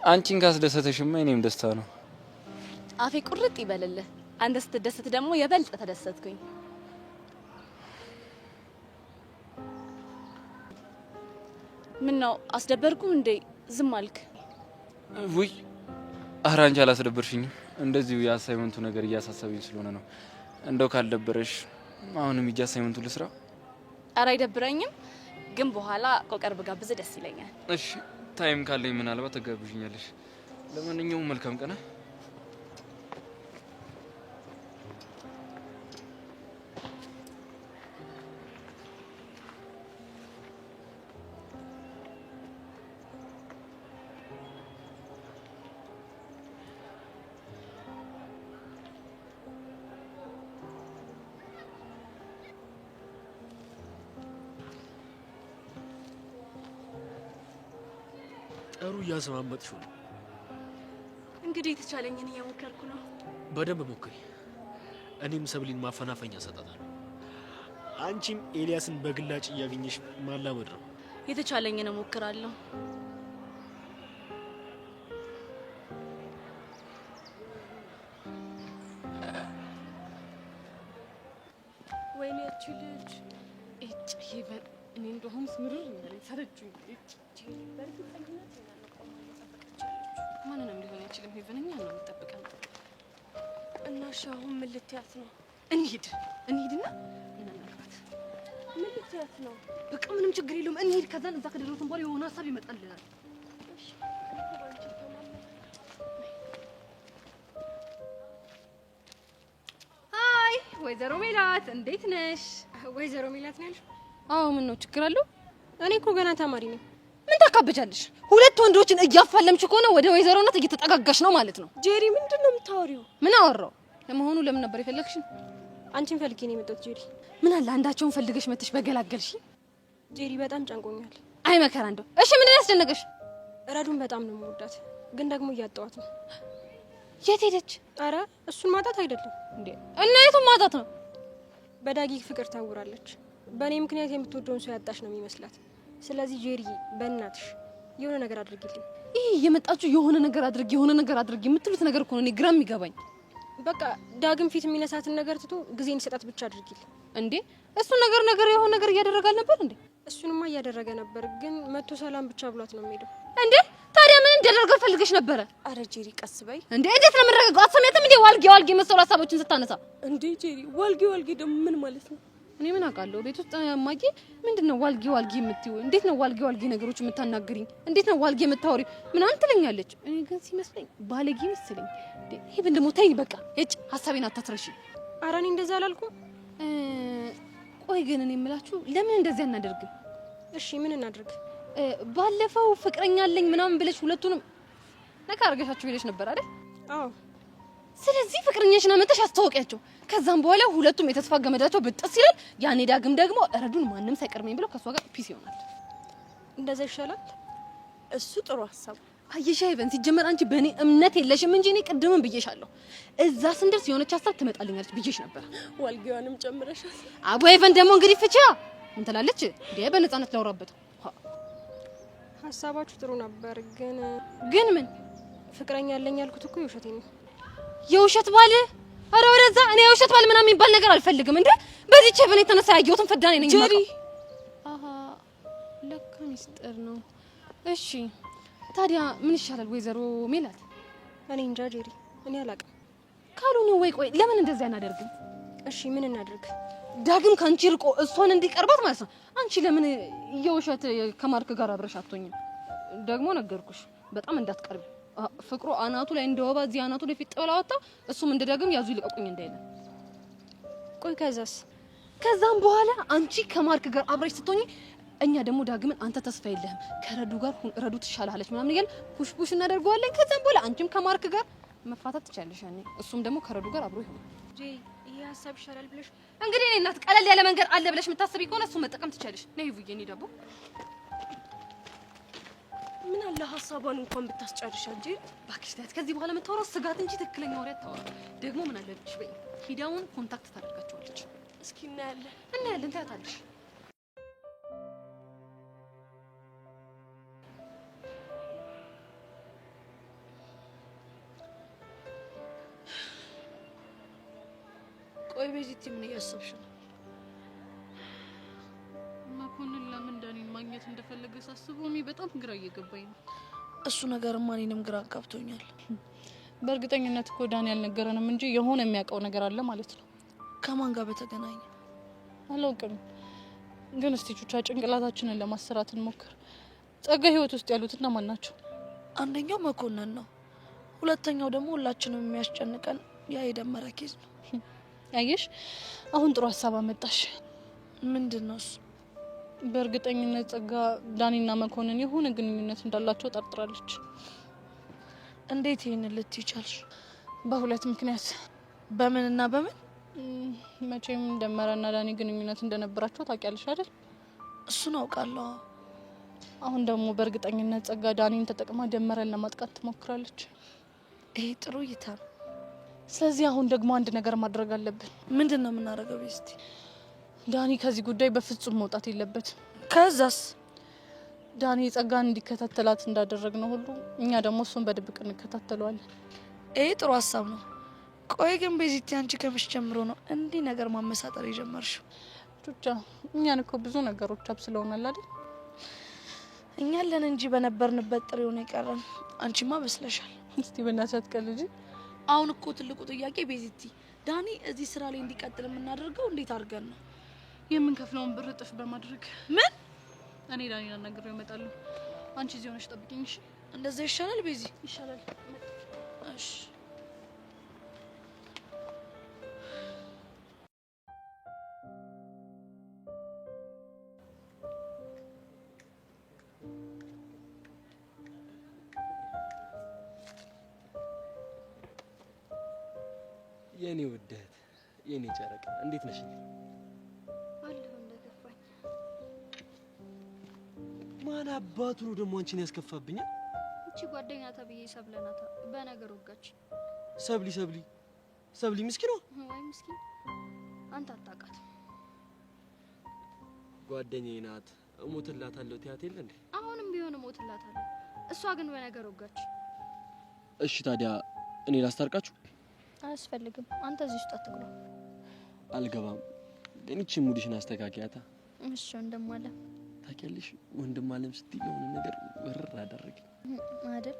አንቺን ካስደሰተሽማ እኔም ደስታ ነው። አፌ ቁርጥ ይበልልህ። አንተ ስትደሰት ደግሞ የበልጥ ተደሰትኩኝ። ምን ነው አስደበርኩ እንዴ? ዝም አልክ? ውይ ኧረ አንቺ አላስደበርሽኝም። እንደዚሁ የአሳይመንቱ ነገር እያሳሰበኝ ስለሆነ ነው። እንደው ካልደበረሽ አሁንም ሂጅ አሳይመንቱ ልስራ። ኧረ አይደብረኝም፣ ግን በኋላ ቆቀር ብጋብዝ ደስ ይለኛል። እሺ ታይም ካለኝ ምናልባት ተጋብዥኛለሽ። ለማንኛውም መልካም ቀን። ጥሩ እያሰማመጥሽው ነው። እንግዲህ የተቻለኝን እየሞከርኩ ነው። በደንብ ሞክሪ። እኔም ሰብሊን ማፈናፈኛ ሰጣታለሁ። አንቺም ኤልያስን በግላጭ እያገኘሽ ማላመድ ነው። የተቻለኝን እሞክራለሁ። ወይኔ እቺ ልጅ እጭ ይበል። እኔ እንደሆነ ስምርር እንደለኝ ሰረጁኝ። በእርግጠኝነት ማንንም ሊሆን አይችልም። ሄቨንኛ ነው የምጠብቀን። እና አሁን ምን ልትያት ነው? እንሂድና እናናግራት። ምን ልትያት ነው? በቃ ምንም ችግር የለውም እንሂድ። ከዛን እዛ ከደረስን በኋላ የሆነ ሀሳብ ይመጣልናል። ሃይ ወይዘሮ ሜላት እንዴት ነሽ? ወይዘሮ ሜላት ነው ያልሽው? አዎ ምን ነው ችግር አለው? እኔ እኮ ገና ተማሪ ነኝ። ምን ታካብጃለሽ? ሁለት ወንዶችን እያፋለምሽ ከሆነ ወደ ወይዘሮነት እየተጠጋጋሽ ነው ማለት ነው። ጄሪ ምንድን ነው የምታወሪው? ምን አወራው? ለመሆኑ ለምን ነበር የፈለግሽኝ? አንቺን ፈልጌ ነው የመጣሁት ጄሪ። ምን አለ አንዳቸውን ፈልገሽ መጥተሽ በገላገልሽ። ጄሪ በጣም ጨንቆኛል። አይ መከራ እንደው። እሺ ምን ያስደነገሽ? ረዱን በጣም ነው የምወዳት፣ ግን ደግሞ እያጣኋት ነው። የት ሄደች? አረ እሱን ማጣት አይደለም እንዴ። እና የቱን ማጣት ነው? በዳጊ ፍቅር ታውራለች። በእኔ ምክንያት የምትወደውን ሰው ያጣሽ ነው የሚመስላት። ስለዚህ ጄሪ በእናትሽ የሆነ ነገር አድርጊልኝ። ይሄ የመጣችሁ የሆነ ነገር አድርጊ የምትሉት ነገር እኮ ነው እኔ ግራ የሚገባኝ። በቃ ዳግም ፊት የሚነሳትን ነገር ትቶ ጊዜ እንዲሰጣት ብቻ አድርጊልኝ። እንዴ እሱ ነገር የሆነ ነገር እያደረገ ነበር እንዴ? እሱንማ እያደረገ ነበር፣ ግን መቶ ሰላም ብቻ ብሏት ነው የሚሄደው። እንዴ ታዲያ ምን እንዲያደርገው ፈልገሽ ነበረ? አረ ጄሪ ቀስ በይ እንዴ! እንዴት ነው የምንረጋጋው? አትሰሚያትም እንዴ? ዋልጌ መሰሉ ሀሳቦችን ስታነሳ። እንዴ ጄሪ ዋልጌ ደግሞ ምን ማለት ነው? እኔ ምን አውቃለሁ? ቤት ውስጥ ማጊ ምንድነው ዋልጌ የምትይው? እንዴት ነው ዋልጌ ነገሮች የምታናግሪኝ? እንዴት ነው ዋልጌ የምታወሪው? ምናምን ትለኛለች። እኔ ግን ሲመስለኝ ባለጌ መስለኝ። ይሄ ምን ደግሞ ተይኝ በቃ። እጭ ሐሳቤን አታትረሺ። አረ እኔ እንደዛ አላልኩም። ቆይ ግን እኔ የምላችሁ ለምን እንደዚህ አናደርግም? እሺ ምን እናድርግ? ባለፈው ፍቅረኛ አለኝ ምናምን ብለሽ ሁለቱንም ነካ አርገሻችሁ ብለሽ ነበር አይደል? አዎ። ስለዚህ ፍቅረኛሽን አመጣሽ አስተዋወቂያቸው። ከዛም በኋላ ሁለቱም የተስፋ ገመዳቸው ብጥስ ይላል። ያኔ ዳግም ደግሞ ረዱን ማንም ሳይቀርመኝ ብለው ከሷ ጋር ፒስ ይሆናል። እንደዛ ይሻላል። እሱ ጥሩ ሀሳብ። አየሽ አይበን፣ ሲጀመር አንቺ በእኔ እምነት የለሽም እንጂ እኔ ቅድምም ብዬሻለሁ። እዛ ስንደርስ የሆነች ሀሳብ ትመጣልኛለች ብዬሽ ነበር። ዋልጌዋንም ጨምረሻል። አቦ አይበን ደግሞ እንግዲህ ፍቻ ምን ትላለች እንዴ? በነፃነት ላውራበት። ሀሳባችሁ ጥሩ ነበር፣ ግን ምን ፍቅረኛ ያለኝ ያልኩት እኮ የውሸቴ ነው። የውሸት ባል? አረ ወደዛ። እኔ የውሸት ባል ምናምን የሚባል ነገር አልፈልግም። እንዴ በዚህ ቸበኔ የተነሳ ያየሁትን ፍዳኔ ነኝ ጄሪ። አሃ ለካ ሚስጥር ነው። እሺ ታዲያ ምን ይሻላል ወይዘሮ ሜላት? እኔ እንጃ ጄሪ፣ እኔ አላውቅም። ካልሆነ ቆይ ለምን እንደዚህ አናደርግም? እሺ ምን እናድርግ? ዳግም ካንቺ ርቆ እሷን እንዲቀርባት ማለት ነው። አንቺ ለምን የውሸት ከማርክ ጋር አብረሽ አትሆኝም? ደግሞ ነገርኩሽ በጣም እንዳትቀርቢ። ፍቅሩ አናቱ ላይ እንደወባ እዚህ አናቱ ላይ ፊት ጥላውታ እሱም እንደዳግም ያዙ ይልቀቁኝ እንዳይለ። ቆይ ከዛስ? ከዛም በኋላ አንቺ ከማርክ ጋር አብረሽ ስትሆኚ እኛ ደግሞ ዳግምን አንተ ተስፋ የለህም ከረዱ ጋር ረዱ ትሻላለች ምናምን እያልን ፑሽ እናደርገዋለን። ከዛም በኋላ አንቺም ከማርክ ጋር መፋታት ትቻለሽ። ያኔ እሱም ደግሞ ከረዱ ጋር አብሮ ይሆናል። ጄ ይሄ ሀሳብ ይሻላል ብለሽ እንግዲህ እኔ እናት ቀለል ያለ መንገድ አለ ብለሽ የምታስቢ ከሆነ እሱ መጠቀም ትቻለሽ። ነይ ይውዬ እኔ ደግሞ ምን አለ ሀሳቧን እንኳን ብታስጨርሻ እንጂ እባክሽ ታያት። ከዚህ በኋላ የምታወራው ስጋት እንጂ ትክክለኛ ወሬ አታወራ። ደግሞ ምን አለብሽ በይ ሂዳውን ኮንታክት ታደርጋቸዋለች። እስኪ እናያለን ታያታለሽ። ቆይ ቤዚቲ ምን እያሰብሽ ነው? መኮንን ለምን ዳኒን ማግኘት እንደፈለገ ሳስበው እኔ በጣም ግራ እየገባኝ ነው። እሱ ነገርማ እኔንም ግራ አጋብቶኛል። በእርግጠኝነት እኮ ዳኒ ያልነገረንም እንጂ የሆነ የሚያውቀው ነገር አለ ማለት ነው። ከማን ጋር በተገናኘ አላውቅም፣ ግን እስቲ ቹቻ ጭንቅላታችንን ለማሰራት እንሞክር። ጸጋ ህይወት ውስጥ ያሉት እነማን ናቸው? አንደኛው መኮንን ነው። ሁለተኛው ደግሞ ሁላችንም የሚያስጨንቀን ያ የደመረ ኬዝ ነው። ያየሽ አሁን ጥሩ ሀሳብ አመጣሽ። ምንድነው እሱ? በእርግጠኝነት ጸጋ ዳኒና መኮንን የሆነ ግንኙነት እንዳላቸው ጠርጥራለች። እንዴት ይሄን ልትይ ቻልሽ? በሁለት ምክንያት። በምንና በምን? መቼም ደመረና ዳኒ ግንኙነት እንደነበራቸው ታውቂያለሽ አይደል? እሱን አውቃለሁ። አሁን ደግሞ በእርግጠኝነት ጸጋ ዳኒን ተጠቅማ ደመረን ለማጥቃት ትሞክራለች። ይሄ ጥሩ እይታ ነው። ስለዚህ አሁን ደግሞ አንድ ነገር ማድረግ አለብን። ምንድነው የምናደርገው ቤስቲ? ዳኒ ከዚህ ጉዳይ በፍጹም መውጣት የለበትም። ከዛስ? ዳኒ ጸጋን እንዲከታተላት እንዳደረግነው ሁሉ እኛ ደግሞ እሱን በድብቅ እንከታተለዋለን። ይሄ ጥሩ ሀሳብ ነው። ቆይ ግን ቤዚቲ አንቺ ከመቼ ጀምሮ ነው እንዲህ ነገር ማመሳጠር የጀመርሽው? ቹቻ እኛን እኮ ብዙ ነገሮች አብስለውናል አይደል? እኛ አለን እንጂ በነበርንበት ጥሬው ነው የቀረን። አንቺማ በስለሻል። እስቲ በእናትሽ አትቀልጂ። አሁን እኮ ትልቁ ጥያቄ ቤዚቲ ዳኒ እዚህ ስራ ላይ እንዲቀጥል የምናደርገው እንዴት አድርገን ነው? የምንከፍለውን ብር እጥፍ በማድረግ። ምን? እኔ ዳኒን አናግሬው እመጣለሁ። አንቺ እዚህ ሆነሽ ጠብቂኝ እሺ? እንደዛ ይሻላል ቤዚ? ይሻላል። እሺ የኔ ውደት የኔ ጨረቃ እንዴት ነሽ? አለሁ እንደገፋኝ። ማን አባቱ ነው ደግሞ አንቺን ያስከፋብኛል? እቺ ጓደኛ ተብዬ ሰብለናታ በነገር ወጋች። ሰብሊ ምስኪኗ። ወይ ምስኪን አንተ አታውቃት። ጓደኛዬ ናት። እሞትላታለሁ ትያት የለ እንዴ? አሁንም ቢሆን እሞትላታለሁ። እሷ ግን በነገር ወጋች። እሺ ታዲያ እኔ ላስታርቃችሁ? አያስፈልግም። አንተ እዚህ ውስጥ አትግባ። አልገባም። ግን እቺ ሙዲሽን አስተካክያታ። እሺ ወንድም አለም ታውቂያለሽ፣ ወንድም አለም ስትይ የሆነ ነገር ወርር አደረገ አይደል?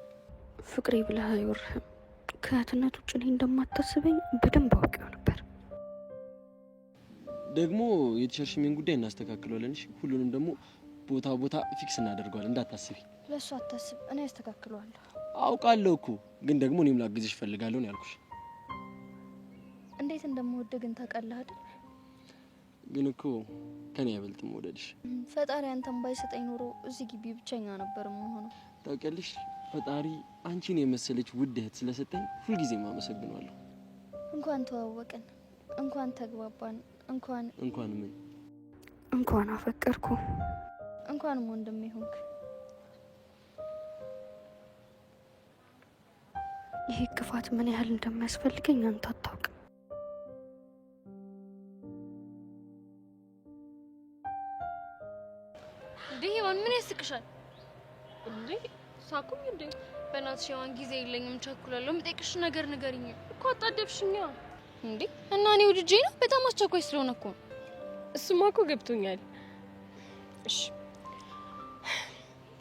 ፍቅሬ ብለህ አይወርህም። ከእህትነት ውጭ እኔ እንደማታስበኝ በደንብ አውቄው ነበር። ደግሞ የቲሸርሽሜን ጉዳይ እናስተካክለዋለን። እሺ ሁሉንም ደግሞ ቦታ ፊክስ እናደርገዋለን። እንዳታስቢ። ለሱ አታስብ፣ እኔ አስተካክለዋለሁ። አውቃለሁ እኮ ግን ደግሞ እኔም ላግዝሽ ፈልጋለሁ ነው ያልኩሽ። እንዴት እንደምወድ ግን ታውቃለህ አይደል? ግን እኮ ከኔ አይበልጥም ወደድሽ። ፈጣሪ አንተን ባይሰጠኝ ኖሮ እዚህ ግቢ ብቸኛ ነበር የምሆነው። ታውቂያለሽ፣ ፈጣሪ አንቺን የመሰለች ውድ እህት ስለሰጠኝ ሁልጊዜም አመሰግናለሁ። እንኳን ተዋወቅን፣ እንኳን ተግባባን፣ እንኳን ምን እንኳን አፈቀርኩ፣ እንኳን ወንድሜ ሆንክ። ይሄ ክፋት ምን ያህል እንደሚያስፈልገኝ አንተ አታውቅም። ዲዋን ምን ያስቅሻል እንዴ? ሳቁኝ እንዴ? በእናትሽ ያን ጊዜ የለኝም፣ ቸኩላለሁ። የምጠይቅሽ ነገር ንገሪኝ እኮ። አጣደብሽኛ እንዴ? እና እኔ ወድጄ ነው በጣም አስቸኳይ ስለሆነ እኮ። እሱማ እኮ ገብቶኛል። እሺ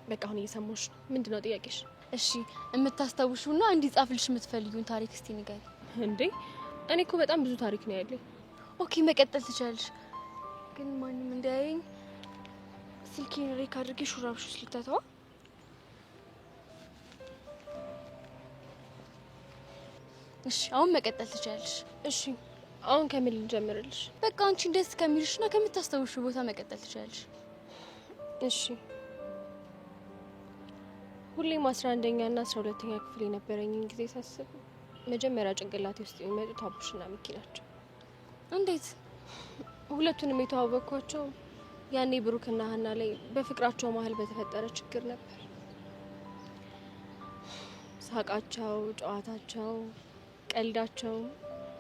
በቃ አሁን እየሰማሁሽ ነው። ምንድነው ጥያቄሽ? እሺ የምታስታውሹና እንዲጻፍልሽ የምትፈልጊውን ታሪክ እስቲ ንገሪ። እንዴ እኔ እኮ በጣም ብዙ ታሪክ ነው ያለኝ። ኦኬ መቀጠል ትችላለሽ፣ ግን ማንም እንዳያየኝ ስልኬን ሬክ አድርጌ ሹራብሽ ውስጥ ልታተዋ። እሺ አሁን መቀጠል ትችላለሽ። እሺ አሁን ከምን ልጀምርልሽ? በቃ አንቺ ደስ ከሚልሽና ከምታስታውሹ ቦታ መቀጠል ትችላለሽ። እሺ ሁሌም 11ኛ እና 12ኛ ክፍል የነበረኝን ጊዜ ሳስብ መጀመሪያ ጭንቅላቴ ውስጥ የሚመጡት አቡሽና ሚኪ ናቸው። እንዴት? ሁለቱንም የተዋወቅኳቸው ያኔ ብሩክና ሀና ላይ በፍቅራቸው መሀል በተፈጠረ ችግር ነበር። ሳቃቸው፣ ጨዋታቸው፣ ቀልዳቸው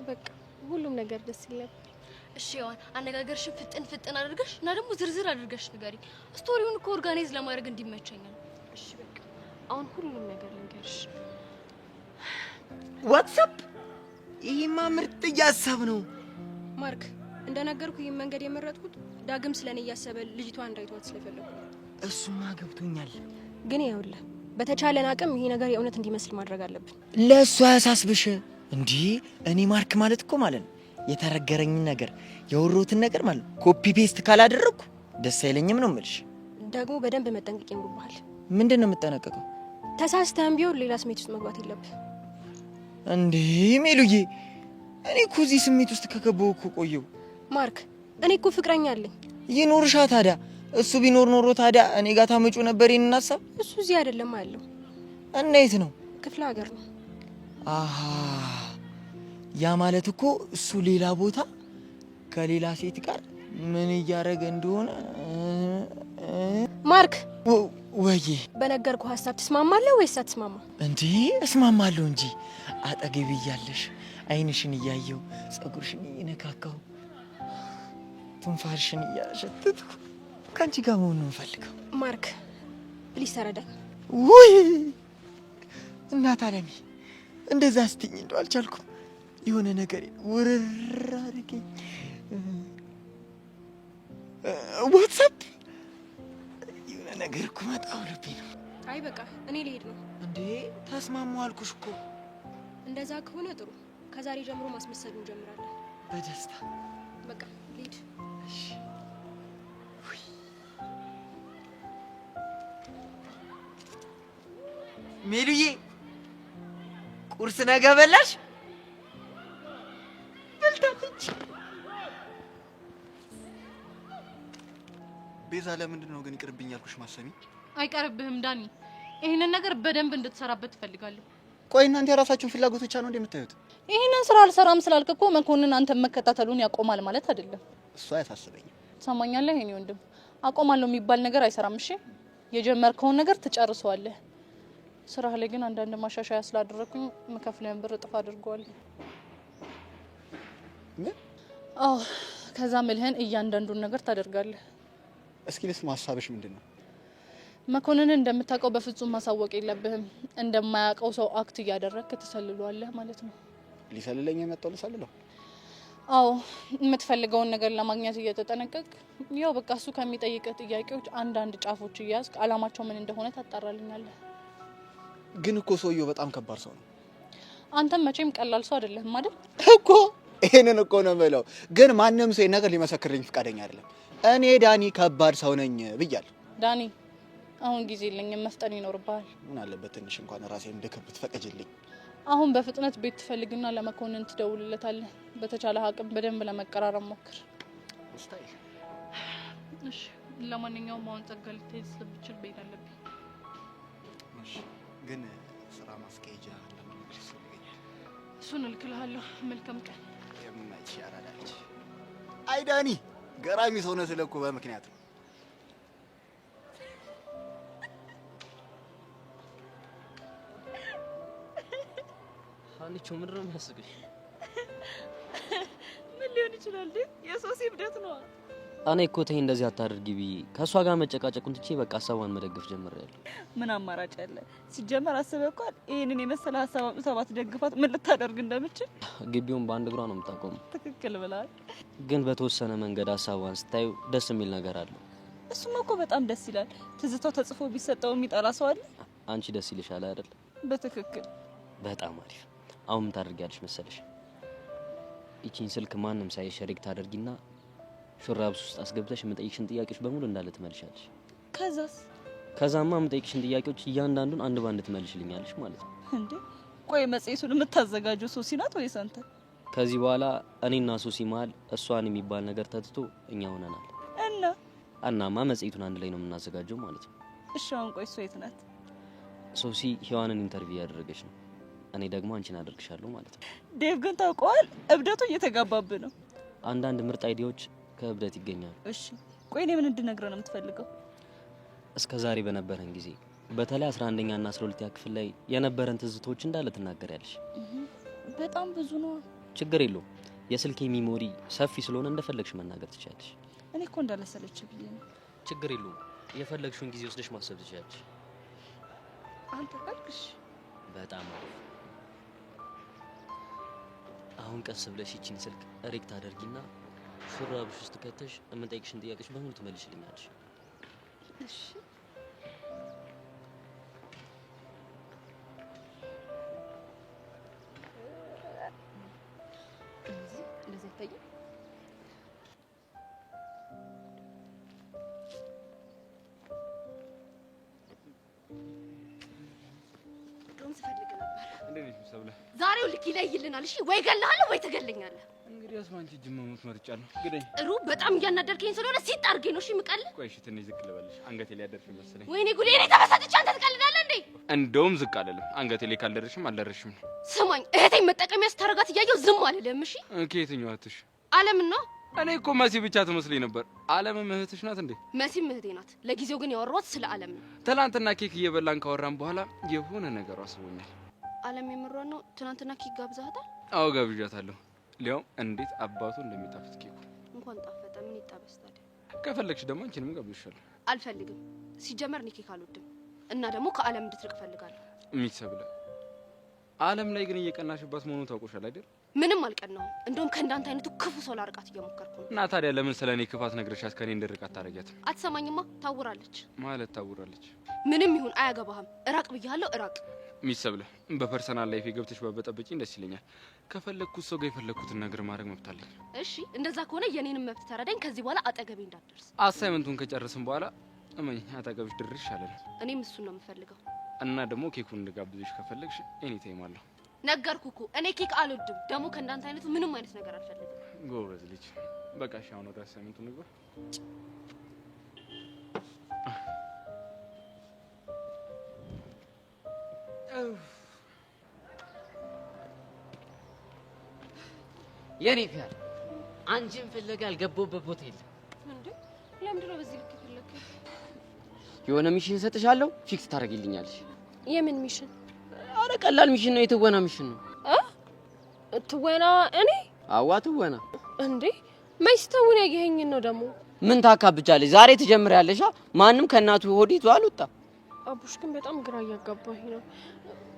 በቃ ሁሉም ነገር ደስ ይል ነበር። እሺ ያን አነጋገርሽን ፍጥን አድርገሽ እና ደግሞ ዝርዝር አድርገሽ ንገሪ። ስቶሪውን እኮ ኦርጋናይዝ ለማድረግ እንዲመቸኝ ነው። እሺ በቃ አሁን ሁሉም ነገር ልንገርሽ። ዋትስአፕ ይሄማ ምርጥ ሀሳብ ነው ማርክ። እንደነገርኩ ይሄን መንገድ የመረጥኩት ዳግም ስለኔ እያሰበ ልጅቷ እንዳይቷት ስለፈለኩ። እሱማ ገብቶኛል። ግን ይኸውልህ በተቻለን አቅም ይሄ ነገር የእውነት እንዲመስል ማድረግ አለብን። ለእሱ ያሳስብሽ እንዴ? እኔ ማርክ ማለት እኮ ማለት ነው የተረገረኝን ነገር የወሮትን ነገር ማለት ኮፒ ፔስት ካላደረኩ ደስ አይለኝም ነው የምልሽ። ደግሞ በደንብ መጠንቀቅ ይኖርብሃል። ምንድን ነው የምጠነቀቀው? ተሳስተህም ቢሆን ሌላ ስሜት ውስጥ መግባት የለብህ። እንዴ ሜሉዬ፣ እኔ እኮ እዚህ ስሜት ውስጥ ከገባሁ እኮ ቆየሁ። ማርክ እኔ እኮ ፍቅረኛ አለኝ። ይኖርሻ ታዲያ። እሱ ቢኖር ኖሮ ታዲያ እኔ ጋር ታመጩ ነበር ይሄንን ሀሳብ? እሱ እዚህ አይደለም ያለው። እና የት ነው? ክፍለ ሀገር ነው። አሃ ያ ማለት እኮ እሱ ሌላ ቦታ ከሌላ ሴት ጋር ምን እያደረገ እንደሆነ። ማርክ ወዬ፣ በነገርኩህ ሀሳብ ትስማማለህ ወይስ አትስማማ? እንዴ እስማማለሁ እንጂ አጠገቤ እያለሽ አይንሽን እያየው ጸጉርሽን እየነካካው ትንፋሽን እያሸተትኩ ከአንቺ ጋር መሆን ነው የምፈልገው። ማርክ ፕሊስ ተረዳኝ። ውይ እናት አለሚ እንደዛ ስትኝ እንደው አልቻልኩም። የሆነ ነገር ውርር አድርገኝ። ዋትስአፕ የሆነ ነገር እኮ መጣ ብሎብኝ ነው። አይ በቃ እኔ ልሄድ ነው። እንዴ ተስማሙ አልኩሽ እኮ። እንደዛ ከሆነ ጥሩ፣ ከዛሬ ጀምሮ ማስመሰል እንጀምራለን። በደስታ በቃ ልሂድ። እሺ ሜሉዬ፣ ቁርስ ነገ በላሽ? በልታለች። ቤዛ፣ ለምንድን ነው ግን ይቅርብኝ ያልኩሽ? ማሰሚ አይቀርብህም ዳኒ። ይሄንን ነገር በደንብ እንድትሰራበት ትፈልጋለሁ። ቆይ እናንተ የራሳችሁን ፍላጎት ብቻ ነው እንደምታዩት? ይሄንን ስራ አልሰራም ስላልክ እኮ መኮንን አንተን መከታተሉን ያቆማል ማለት አይደለም። እሱ አያሳስበኝም። ሰማኛለህ የኔ ወንድም፣ አቆማለሁ የሚባል ነገር አይሰራም። እሺ የጀመርከውን ነገር ትጨርሰዋለህ። ስራህ ላይ ግን አንዳንድ ማሻሻያ ስላደረኩኝ መከፍለን ብር እጥፍ አድርጓል። ምን? አዎ፣ ከዛ ምልህን እያንዳንዱን ነገር ታደርጋለህ። እስኪ ልስማ፣ ሀሳብሽ ምንድነው? መኮንንን እንደምታውቀው በፍጹም ማሳወቅ የለብህም። እንደማያውቀው ሰው አክት እያደረግክ ትሰልሏለህ ማለት ነው። ሊሰልለኝ የመጣው ልሰልለው? አዎ የምትፈልገውን ነገር ለማግኘት እየተጠነቀቅ ያው በቃ እሱ ከሚጠይቀ ጥያቄዎች አንዳንድ ጫፎች እያያዝ አላማቸው ምን እንደሆነ ታጣራልኛለህ። ግን እኮ ሰውየው በጣም ከባድ ሰው ነው። አንተም መቼም ቀላል ሰው አይደለህም አይደል? እኮ ይሄንን እኮ ነው የምለው። ግን ማንም ሰው ነገር ሊመሰክርልኝ ፈቃደኛ አይደለም። እኔ ዳኒ ከባድ ሰው ነኝ ብያለሁ። ዳኒ አሁን ጊዜ የለኝም፣ መፍጠን ይኖርብሃል። ምን አለበት ትንሽ እንኳን ራሴን እንድከብ ትፈቅጂልኝ? አሁን በፍጥነት ቤት ትፈልግና ለመኮንን ትደውልለታለህ። በተቻለ አቅም በደንብ ለመቀራረብ ሞክር። እሺ ለማንኛውም አሁን ጸጋ ልትሄድ ስለምችል ቤት አለብኝ። እሺ ግን ስራ ማስኬጃ ለምን ይፈልገኛል? እሱን እልክልሃለሁ። መልካም ቀን። የምናይሽ ያራዳች። አይ ዳኒ ገራሚ ሰው ነህ ስለኩ በምክንያት ነው። አንቺ ምንድን ነው የሚያስቅሽ? ምን ሊሆን ይችላል? የሶሲ እብደት ነው። እኔ እኮ ተይ እንደዚህ አታድርጊ ብዬ ከእሷ ጋር መጨቃጨቁን ትቼ በቃ ሀሳቧን መደገፍ ጀምሬያለሁ። ምን አማራጭ አለ? ሲጀመር አስበህ እኮ ይሄንን የመሰለ ሀሳብ አምጥታ ባትደግፋት ምን ልታደርግ እንደምችል። ግቢውን በአንድ እግሯ ነው የምታቆመው። ትክክል ብለሃል። ግን በተወሰነ መንገድ ሀሳቧን ስታዩ ደስ የሚል ነገር አለው። እሱማ እኮ በጣም ደስ ይላል። ትዝታው ተጽፎ ቢሰጠው የሚጠላ ሰው አለ? አንቺ ደስ ይልሻል አይደል? በትክክል። በጣም አሪፍ። አሁን ምን ታደርጊያለሽ መሰለሽ? ይቺን ስልክ ማንም ሳይሽ ሪክ ታደርጊና ሹራብስ ውስጥ አስገብተሽ የምጠይቅሽን ጥያቄዎች በሙሉ እንዳለ ትመልሻለሽ። ከዛማ የምጠይቅሽን ጥያቄዎች እያንዳንዱን አንድ ባንድ ትመልሽልኛለሽ ማለት ነው። እንዴ ቆይ መጽሔቱን የምታዘጋጀው ሶሲ ናት ወይስ አንተ? ከዚህ በኋላ እኔና ሶሲ መሀል እሷን የሚባል ነገር ተትቶ እኛ ሆነናል። እናማ መጽሔቱን አንድ ላይ ነው የምናዘጋጀው ማለት ነው። እሺ አሁን ቆይ እሷ የት ናት? ሶሲ ሔዋንን ኢንተርቪው ያደረገች ነው። እኔ ደግሞ አንቺን አደርግሻለሁ ማለት ነው። ዴቭ ግን ታውቀዋል፣ እብደቱ እየተጋባብህ ነው። አንዳንድ ምርጥ አይዲያዎች ከእብደት ይገኛሉ። እሺ ቆይ እኔ ምን እንድነግረህ ነው የምትፈልገው? እስከ ዛሬ በነበረን ጊዜ በተለይ 11ኛ እና 12ኛ ክፍል ላይ የነበረን ትዝቶች እንዳለ ትናገሪያለሽ። በጣም ብዙ ነው። ችግር የለውም። የስልኬ ሚሞሪ ሰፊ ስለሆነ እንደፈለግሽ መናገር ትችላለሽ። እኔ እኮ እንዳለሰለች ብዬ ነው። ችግር የለውም። የፈለግሽውን ጊዜ ወስደሽ ማሰብ ትችላለሽ። አንተ ካልክሽ በጣም አሪፍ። አሁን ቀስ ብለሽ ይቺን ስልክ ሪክ ታደርጊና ሹራብሽ ውስጥ ከተሽ የምጠይቅሽን ጥያቄዎች በሙሉ ትመልሽልኛለሽ። እሺ እንደዚህ ታየኝ። ስፈልግ ነበር። እንዴት ነሽ ሰብለ? ዛሬው ልክ ይለይልናል። እሺ ወይ ገለሃለሁ ወይ ትገለኛለህ። እንግዲህ አስማንቺ ጅማሙት መርጫለሁ። ግደኝ። ጥሩ በጣም እያናደርከኝ ስለሆነ ሲጥ አድርገኝ ነው እሺ የምቀልህ። ቆይ እሺ ትንሽ ዝቅ ልበልሽ። አንገቴ ላይ ያደርሽ መሰለኝ። ወይኔ ጉዴ! እኔ ተበሳጭቼ አንተ ትቀልዳለህ እንዴ? እንደውም ዝቅ አልልም። አንገቴ ላይ ካልደረሽም አልደረሽም። ስማኝ፣ እህቴን መጠቀሚያ ስታረጋት እያየሁ ዝም አልልም። እሺ ከየትኛው እህትሽ? አለምን ነው። እኔ እኮ መሲ ብቻ ትመስለኝ ነበር። አለምም እህትሽ ናት እንዴ? መሲም እህቴ ናት። ለጊዜው ግን ያወራሁት ስለ አለም ነው። ትናንትና ኬክ እየበላን ካወራን በኋላ የሆነ ነገሩ አስቦኛል። አለም የምሯን ነው። ትናንትና ኬክ ጋብዛታል? አዎ ጋብዣታለሁ። ሊያውም እንዴት አባቱ እንደሚጣፍጥ ኬኩ። እንኳን ጣፈጠ ምን ይጣበስ ታዲያ? ከፈለግሽ ደግሞ አንቺንም ጋብዝሻለሁ። አልፈልግም። ሲጀመር እኔ ኬክ አልወድም እና ደግሞ ከአለም እንድትርቅ እፈልጋለሁ። የሚሰብለ አለም ላይ ግን እየቀናሽባት መሆኑ ታውቆሻል አይደል? ምንም አልቀናውም። እንደውም ከእንዳንተ አይነቱ ክፉ ሰው ላርቃት እየሞከርኩ ነው። እና ታዲያ ለምን ስለኔ ክፋት ነግረሻት ከኔ እንድርቃት ታረጊያትም? አትሰማኝማ። ታውራለች ማለት ታውራለች። ምንም ይሁን አያገባህም። እራቅ ብያለሁ፣ እራቅ። ሚሰብለ በፐርሰናል ላይፍ ገብተሽ በበጠበጪኝ ደስ ይለኛል። ከፈለግኩት ሰው ጋር የፈለግኩትን ነገር ማድረግ መብት አለኝ። እሺ እንደዛ ከሆነ የኔንም መብት ተረዳኝ። ከዚህ በኋላ አጠገቤ እንዳትደርስ። አሳይመንቱን ከጨረስን በኋላ እመኝ አጠገብሽ ድርሽ አለኝ። እኔም እሱን ነው የምፈልገው። እና ደግሞ ኬኩን እንድጋብዝሽ ከፈለግሽ ኤኒ ታይም አለሁ። ነገርኩ እኮ እኔ ኬክ አልወድም። ደግሞ ከእንዳንተ አይነቱ ምንም አይነት ነገር አልፈልግም። ጎበዝ ልጅ። በቃ እሺ አሁን ወደ አሳይመንቱ እንግባ። የኔ ፊያል አንቺን ፍለጋ ያልገባሁበት ቦታ የለም። እንዴ ለምንድን ነው በዚህ ልክ የፈለከኝ? የሆነ ሚሽን ሰጥሻለሁ፣ ፊክስ ታደርጊልኛለሽ። የምን ሚሽን? አረ ቀላል ሚሽን ነው፣ የትወና ሚሽን ነው። ትወና? እኔ? አዋ ትወና። እንዴ ማይስተውን ያገኘኝ ነው ደግሞ። ምን ታካብቻለሽ? ዛሬ ትጀምሪያለሽ። ማንም ከእናቱ ሆድ ይዞ አልወጣም። አቡሽ ግን በጣም ግራ እያጋባኝ ነው።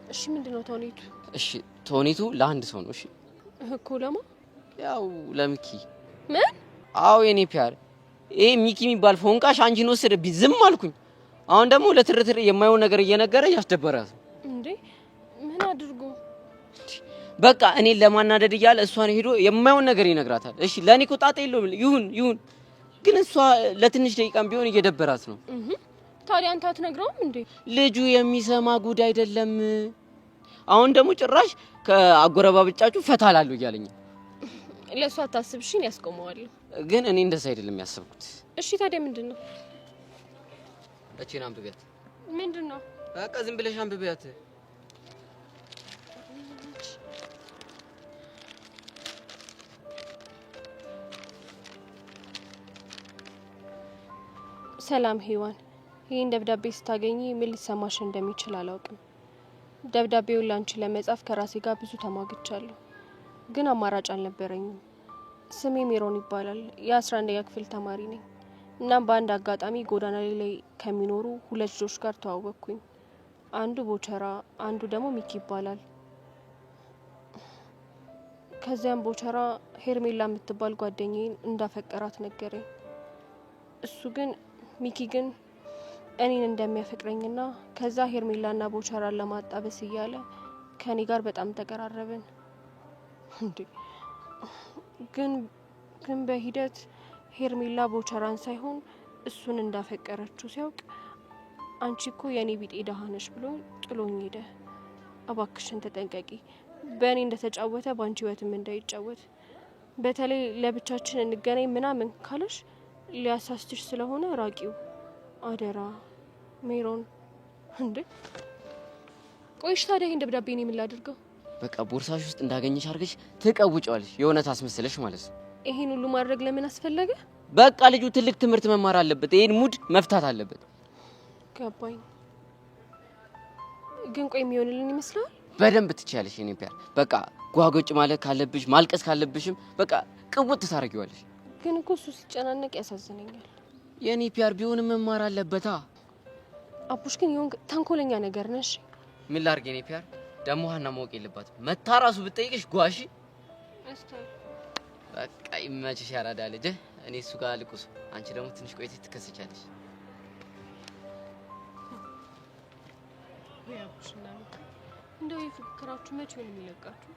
እሺ ምንድነው ተውኔቱ? እሺ ተውኔቱ ለአንድ ሰው ነው። እሺ እኮ ለማ ያው ለሚኪ ምን? አዎ የኔ ፒያር ይሄ ሚኪ የሚባል ፎንቃሽ አንቺን ወሰደብኝ ዝም አልኩኝ። አሁን ደግሞ ለትርትር የማይሆን ነገር እየነገረ ያስደበራት እንዴ ምን አድርጎ? በቃ እኔን ለማናደድ እያለ እሷን ሄዶ የማይሆን ነገር ይነግራታል። እሺ ለኔ እኮ ጣጣ የለውም ይሁን ግን እሷ ለትንሽ ደቂቃም ቢሆን እየደበራት ነው። ታዲያ አንተ አትነግረውም እንዴ? ልጁ የሚሰማ ጉድ አይደለም። አሁን ደግሞ ጭራሽ ከአጎረባብጫችሁ ፈታላለሁ እያለኝ። ለእሷ አታስብሽን ያስቆመዋለሁ። ግን እኔ እንደዛ አይደለም ያሰብኩት። እሺ ታዲያ ምንድነው? እቺን አንብቢያት። ምንድነው? በቃ ዝም ብለሽ አንብቢያት። ሰላም ሄዋን፣ ይህን ደብዳቤ ስታገኚ ምን ሊሰማሽ እንደሚችል አላውቅም። ደብዳቤውን ላንቺ ለመጻፍ ከራሴ ጋር ብዙ ተሟግቻለሁ፣ ግን አማራጭ አልነበረኝም። ስሜ ሜሮን ይባላል። የ11ኛ ክፍል ተማሪ ነኝ። እናም በአንድ አጋጣሚ ጎዳና ላይ ከሚኖሩ 2 ልጆች ጋር ተዋወቅኩኝ። አንዱ ቦቸራ፣ አንዱ ደግሞ ሚኪ ይባላል። ከዚያም ቦቸራ ሄርሜላ የምትባል ጓደኛዬን እንዳፈቀራት ነገረኝ። ሚኪ ግን እኔን እንደሚያፈቅረኝና ከዛ ሄርሜላና ቦቸራን ለማጣበስ እያለ ከኔ ጋር በጣም ተቀራረብን። እንዴ ግን በሂደት ሄርሜላ ቦቸራን ሳይሆን እሱን እንዳፈቀረችው ሲያውቅ አንቺ እኮ የኔ ቢጤ ደሃ ነሽ ብሎ ጥሎኝ ሄደ። እባክሽን ተጠንቀቂ፣ በእኔ እንደተጫወተ በአንቺ ህይወትም እንዳይጫወት፣ በተለይ ለብቻችን እንገናኝ ምናምን ካለሽ ሊያሳስትሽ ስለሆነ ራቂው አደራ ሜሮን። እንዴ ቆይሽ ታዲያ ይሄን ደብዳቤ እኔ ምን ላድርገው? በቃ ቦርሳሽ ውስጥ እንዳገኘሽ አድርገሽ ትቀውጫለሽ፣ የእውነት አስመስለሽ ማለት ነው። ይሄን ሁሉ ማድረግ ለምን አስፈለገ? በቃ ልጁ ትልቅ ትምህርት መማር አለበት። ይሄን ሙድ መፍታት አለበት። ገባኝ። ግን ቆይ የሚሆንልን ይመስላል? በደንብ ትችያለሽ የኔ ፒያር። በቃ ጓጎጭ ማለት ካለብሽ ማልቀስ ካለብሽም በቃ ቅውጥ ታረጊዋለሽ። ግን እኮ እሱ ሲጨናነቅ ያሳዝነኛል። የኔ ፒያር ቢሆንም መማር አለበታ። አቡሽ ግን ይሁን ተንኮለኛ ነገር ነሽ። ምን ላድርግ የኔ ፒያር? ደሞ ሀና ማወቅ የለባትም። መታ ራሱ ብትጠይቅሽ ጓሺ። በቃ ይመችሽ ያራዳ ልጅ። እኔ እሱ ጋር ልቁስ፣ አንቺ ደግሞ ትንሽ ቆይተሽ ትከሰቻለሽ። ያቡሽና እንደው የፍቅራችሁ መቼ ነው የሚለቃችሁ?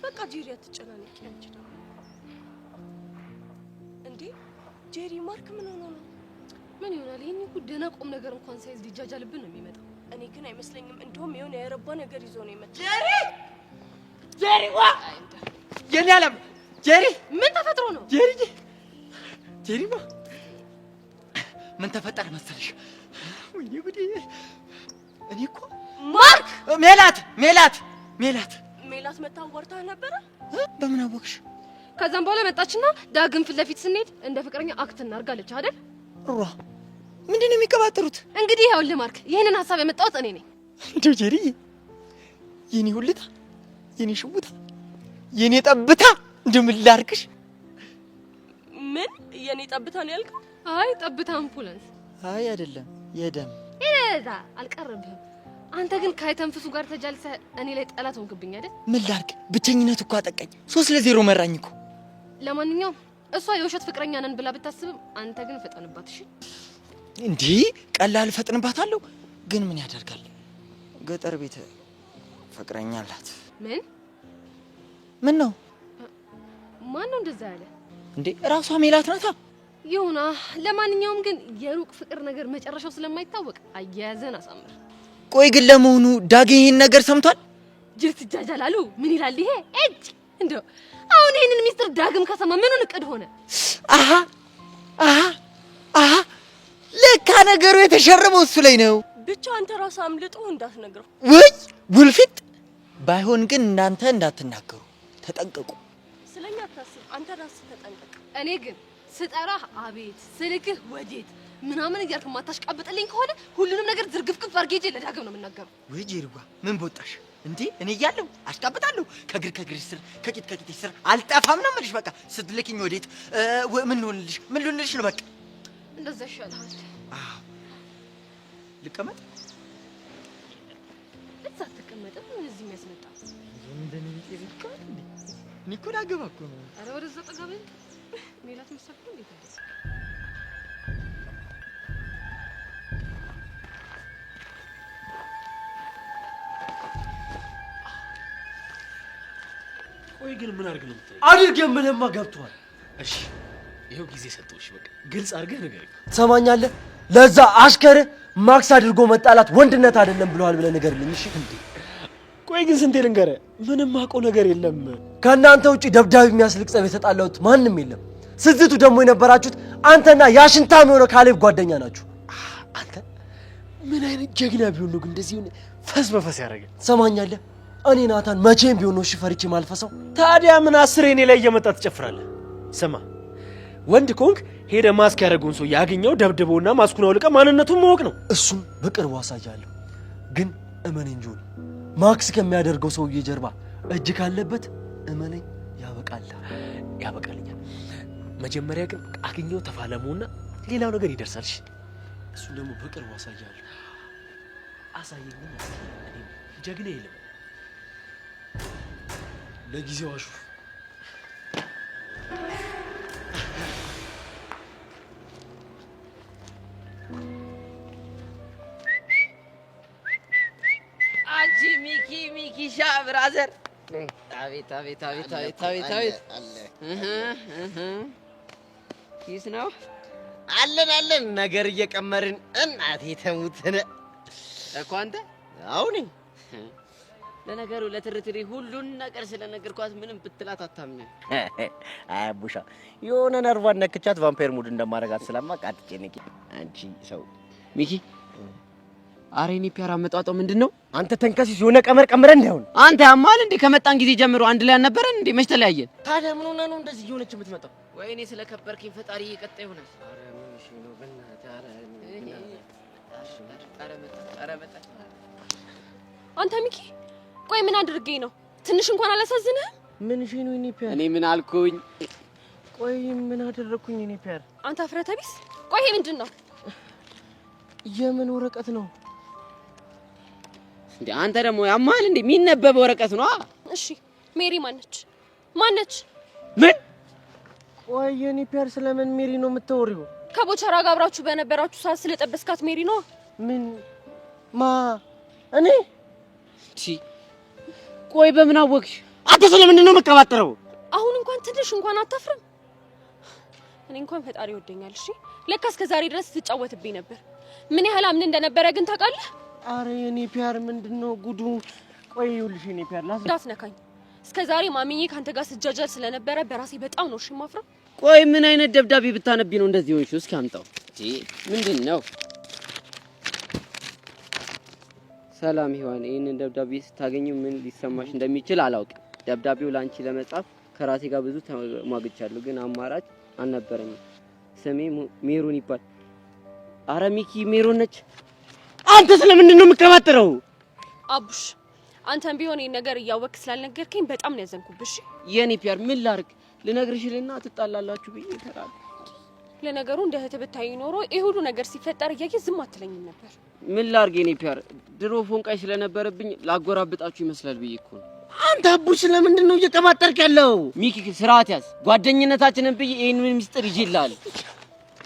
በቃ ጄሪ አትጨናነቂ። አንቺ ደግሞ እንዴ ጄሪ ማርክ ምን ሆኖ ነው? ምን ይሆናል? ይሄን እኮ ደህና ቁም ነገር እንኳን ሳይዝ ሊጃጃልብን ነው የሚመጣው። እኔ ግን አይመስለኝም። እንደውም የሆነ የረባ ነገር ይዞ ነው የመጣው። ጄሪ ዋ የኔ ዓለም ጄሪ ምን ተፈጥሮ ነው? ጄሪማ ምን ተፈጠረ መሰለሽ? ወይኔ ጉዴ! እኔ እኮ ማርክ ሜላት መታ ወርታ ነበረ። በምን አወቅሽ? ከዛም በኋላ መጣችና ዳግም ፊት ለፊት ስንሄድ እንደ ፍቅረኛ አክት እናርጋለች አይደል? ሩራ ምንድን ነው የሚቀባጠሩት? እንግዲህ ይኸውልህ ማርክ፣ ይሄንን ሐሳብ ያመጣሁት እኔ ነኝ። እንደው ጄሪ የኔ ሁልታ፣ የኔ ሽውታ፣ የኔ ጠብታ እንደው ምን ላድርግሽ? ምን የኔ ጠብታ ነው ያልከው? አይ ጠብታ አምቡላንስ። አይ አይደለም የደም እዛ አልቀረብህም። አንተ ግን ከአይተንፍሱ ጋር ተጃልሰ እኔ ላይ ጠላት ሆንክብኝ አይደል? ምን ላድርግ? ብቸኝነት እኮ አጠቃኝ። 3-0 መራኝ እኮ። ለማንኛውም እሷ የውሸት ፍቅረኛ ነን ብላ ብታስብም አንተ ግን ፈጠንባት። እሺ እንዴ ቀላል ፈጥንባታለሁ። ግን ምን ያደርጋል ገጠር ቤት ፍቅረኛ አላት። ምን ነው? ማን ነው እንደዛ ያለ? እንዴ ራሷ ሜላት ናታ። ይሁና። ለማንኛውም ግን የሩቅ ፍቅር ነገር መጨረሻው ስለማይታወቅ አያያዘን አሳምር። ቆይ ግን ለመሆኑ ዳግ ይሄን ነገር ሰምቷል? ጅል ትጃጃላሉ። ምን ይላል ይሄ? እጅ እንደው አሁን ይሄንን ሚስጥር ዳግም ከሰማ ምኑን እቅድ ሆነ? አሃ ለካ ነገሩ የተሸረበው እሱ ላይ ነው። ብቻ አንተ ራስህ አምልጦ እንዳትነግረው። ወይ ውልፊት። ባይሆን ግን እናንተ እንዳትናገሩ ተጠንቀቁ። ስለኛ አታስብ፣ አንተ ራስህ ተጠንቀቅ። እኔ ግን ስጠራህ አቤት ስልክህ ወዴት ምናምን እያልክ ማታሽቃብጥልኝ ከሆነ ሁሉንም ነገር ዝርግፍግፍ አድርጌ ለዳግም ነው የምናገረው። ወይ ጄሪዋ ምን ቦጣሽ እንዴ? እኔ እያለሁ አሽቃብጣለሁ። ከግር ስር ከቂጥ ስር አልጠፋም ነው የምልሽ። በቃ ስትልኪኝ ወዴት ምን ልሆንልሽ ነው? በቃ እንደዛ ይሻልሃል። ልቀመጥ። እዛ ተቀመጠ ምን እዚህ የሚያስመጣ እንደኔ ይጥልካ እንዴ ኒኮላ ገባኩ ነው አረ ወደዛ ጠጋበ ሜላት መሰልኩ እንዴት ነው ቆይ ግን ምን አድርግ ነው የምትለው? አድርግ የምልህማ ገብቷል። እሺ ይሄው ጊዜ ሰጠውሽ። በቃ ግልጽ አድርገህ ንገረኝ። ትሰማኛለህ? ለዛ አሽከር ማክስ አድርጎ መጣላት ወንድነት አይደለም ብለዋል ብለህ ንገርልኝ። እሺ እንዴ ቆይ ግን ስንቴ ልንገርህ? ምንም አውቀው ነገር የለም። ከእናንተ ውጪ ደብዳቤ የሚያስልቅ ጸብ የተጣላሁት ማንም የለም። ስዝቱ ደግሞ የነበራችሁት አንተና ያሽንታም የሆነ ካሌብ ጓደኛ ናችሁ። አንተ ምን አይነት ጀግና ቢሆን ነው ግን እንደዚህ ፈስ በፈስ ያደረገ? ትሰማኛለህ? እኔ ናታን መቼም ቢሆን ነው ፈርቼ ማልፈሰው። ታዲያ ምን አስሬ እኔ ላይ እየመጣ ትጨፍራለህ? ስማ ወንድ ኮንክ ሄደ ማስክ ያደረገውን ሰው ያገኘው ደብድበውና ማስኩን አውልቀ ማንነቱን ማወቅ ነው። እሱም በቅርቡ አሳያለሁ። ግን እመነኝ ጆኒ፣ ማክስ ከሚያደርገው ሰውዬ ጀርባ እጅ ካለበት እመነኝ ያበቃልኛል። መጀመሪያ ግን አገኘው ተፋለሙና ሌላው ነገር ይደርሳል። እሱን ደግሞ በቅርቡ አሳያለሁ። አሳየኝ። ጀግና የለም ለጊዜው አሹፍ አንቺ ሚኪ ሻ ብራዘር አቤት አቤት አቤት አቤት አቤት አቤት ኪስ ነው አለን ነገር እየቀመርን እናቴ ተሙተነ እኮ አንተ አሁን ለነገሩ ለትርትሪ ሁሉን ነገር ስለነገርኳት ምንም ብትላት አታምነኝ። አቡሻ የሆነ ነርቫን ነክቻት ቫምፓየር ሙድ እንደማረጋት ስለማውቅ አትጨነቂ። አንቺ ሰው ሚኪ አሬኒ ፒያራ መጣጣው ምንድነው? አንተ ተንከሲስ የሆነ ቀመር ቀመረ እንደሆነ አንተ ያማል እንዴ? ከመጣን ጊዜ ጀምሮ አንድ ላይ አልነበረን እንዴ? መች ተለያየን? ታዲያ ምን ሆነ ነው እንደዚህ የሆነች የምትመጣው? ወይኔ ስለከበርክኝ ፈጣሪ ይቀጣ ይሆናል። አረ ምን እሺ ነው በእናትህ አረ መጣ አንተ ሚኪ ቆይ ምን አድርጌ ነው? ትንሽ እንኳን አላሳዝንህም? ምን እሺ ነው እኔ ፒያር እኔ ምን አልኩኝ? ቆይ ምን አደረኩኝ እኔ ፒያር? አንተ አፍረተ ቢስ። ቆይ ይሄ ምንድን ነው? የምን ወረቀት ነው እንዴ? አንተ ደግሞ ያማል እንዴ? የሚነበብ ወረቀት ነው። እሺ ሜሪ ማነች? ምን? ቆይ የኔ ፒያር ስለምን ሜሪ ነው የምታወሪው? ከቦቸራ ጋር አብራችሁ በነበራችሁ ሰዓት ስለጠበስካት ሜሪ ነው። ምን እኔ ቆይ በምን አወቅሽ? አንተ ስለምንድን ነው የምትቀባጥረው? አሁን እንኳን ትንሽ እንኳን አታፍርም? እኔ እንኳን ፈጣሪ ይወደኛል። እሺ ለካ እስከ ዛሬ ድረስ ትጫወትብኝ ነበር። ምን ያህል አምን እንደነበረ ግን ታውቃለህ? አረ የኔ ፒያር ምንድነው ጉዱ? ቆይ ይኸውልሽ የኔ ፒያር እንዳትነካኝ። እስከ ዛሬ ማሚዬ ካንተ ጋር ስጃጃል ስለነበረ በራሴ በጣም ነው እሺ የማፍረው። ቆይ ምን አይነት ደብዳቤ ብታነቢ ነው እንደዚህ ሆንሽው? እስኪ አምጣው። ምንድን ነው? ሰላም ሔዋን፣ ይህንን ደብዳቤ ስታገኙ ምን ሊሰማሽ እንደሚችል አላውቅም። ደብዳቤው ላንቺ ለመጻፍ ከራሴ ጋር ብዙ ተሟግቻለሁ፣ ግን አማራጭ አልነበረኝም። ስሜ ሜሮን ይባል። አረ ሚኪ ሜሮን ነች። አንተ ስለምንድን ነው የምትቀባጥረው? አቡሽ አንተም ቢሆን ይሄን ነገር እያወቅህ ስላልነገርከኝ በጣም ነው ያዘንኩብሽ። የኔ ፒያር ምን ላርግ? ልነግርሽልና ትጣላላችሁ ብዬ ተራል። ለነገሩ እንደ እህት ብታይ ኖሮ ይሄ ሁሉ ነገር ሲፈጠር እያየህ ዝም አትለኝም ነበር። ምን ላርግ የኔ ፒያር? ድሮ ፎንቃይ ስለነበረብኝ ላጎራብጣችሁ ይመስላል ብዬ እኮ ነው። አንተ አቡሽ ስለምንድን ነው እየቀባጠርክ ያለው? ሚኪ ስርዓት ያዝ። ጓደኝነታችንን ብዬ ይሄን ምስጢር ይዤልሃል።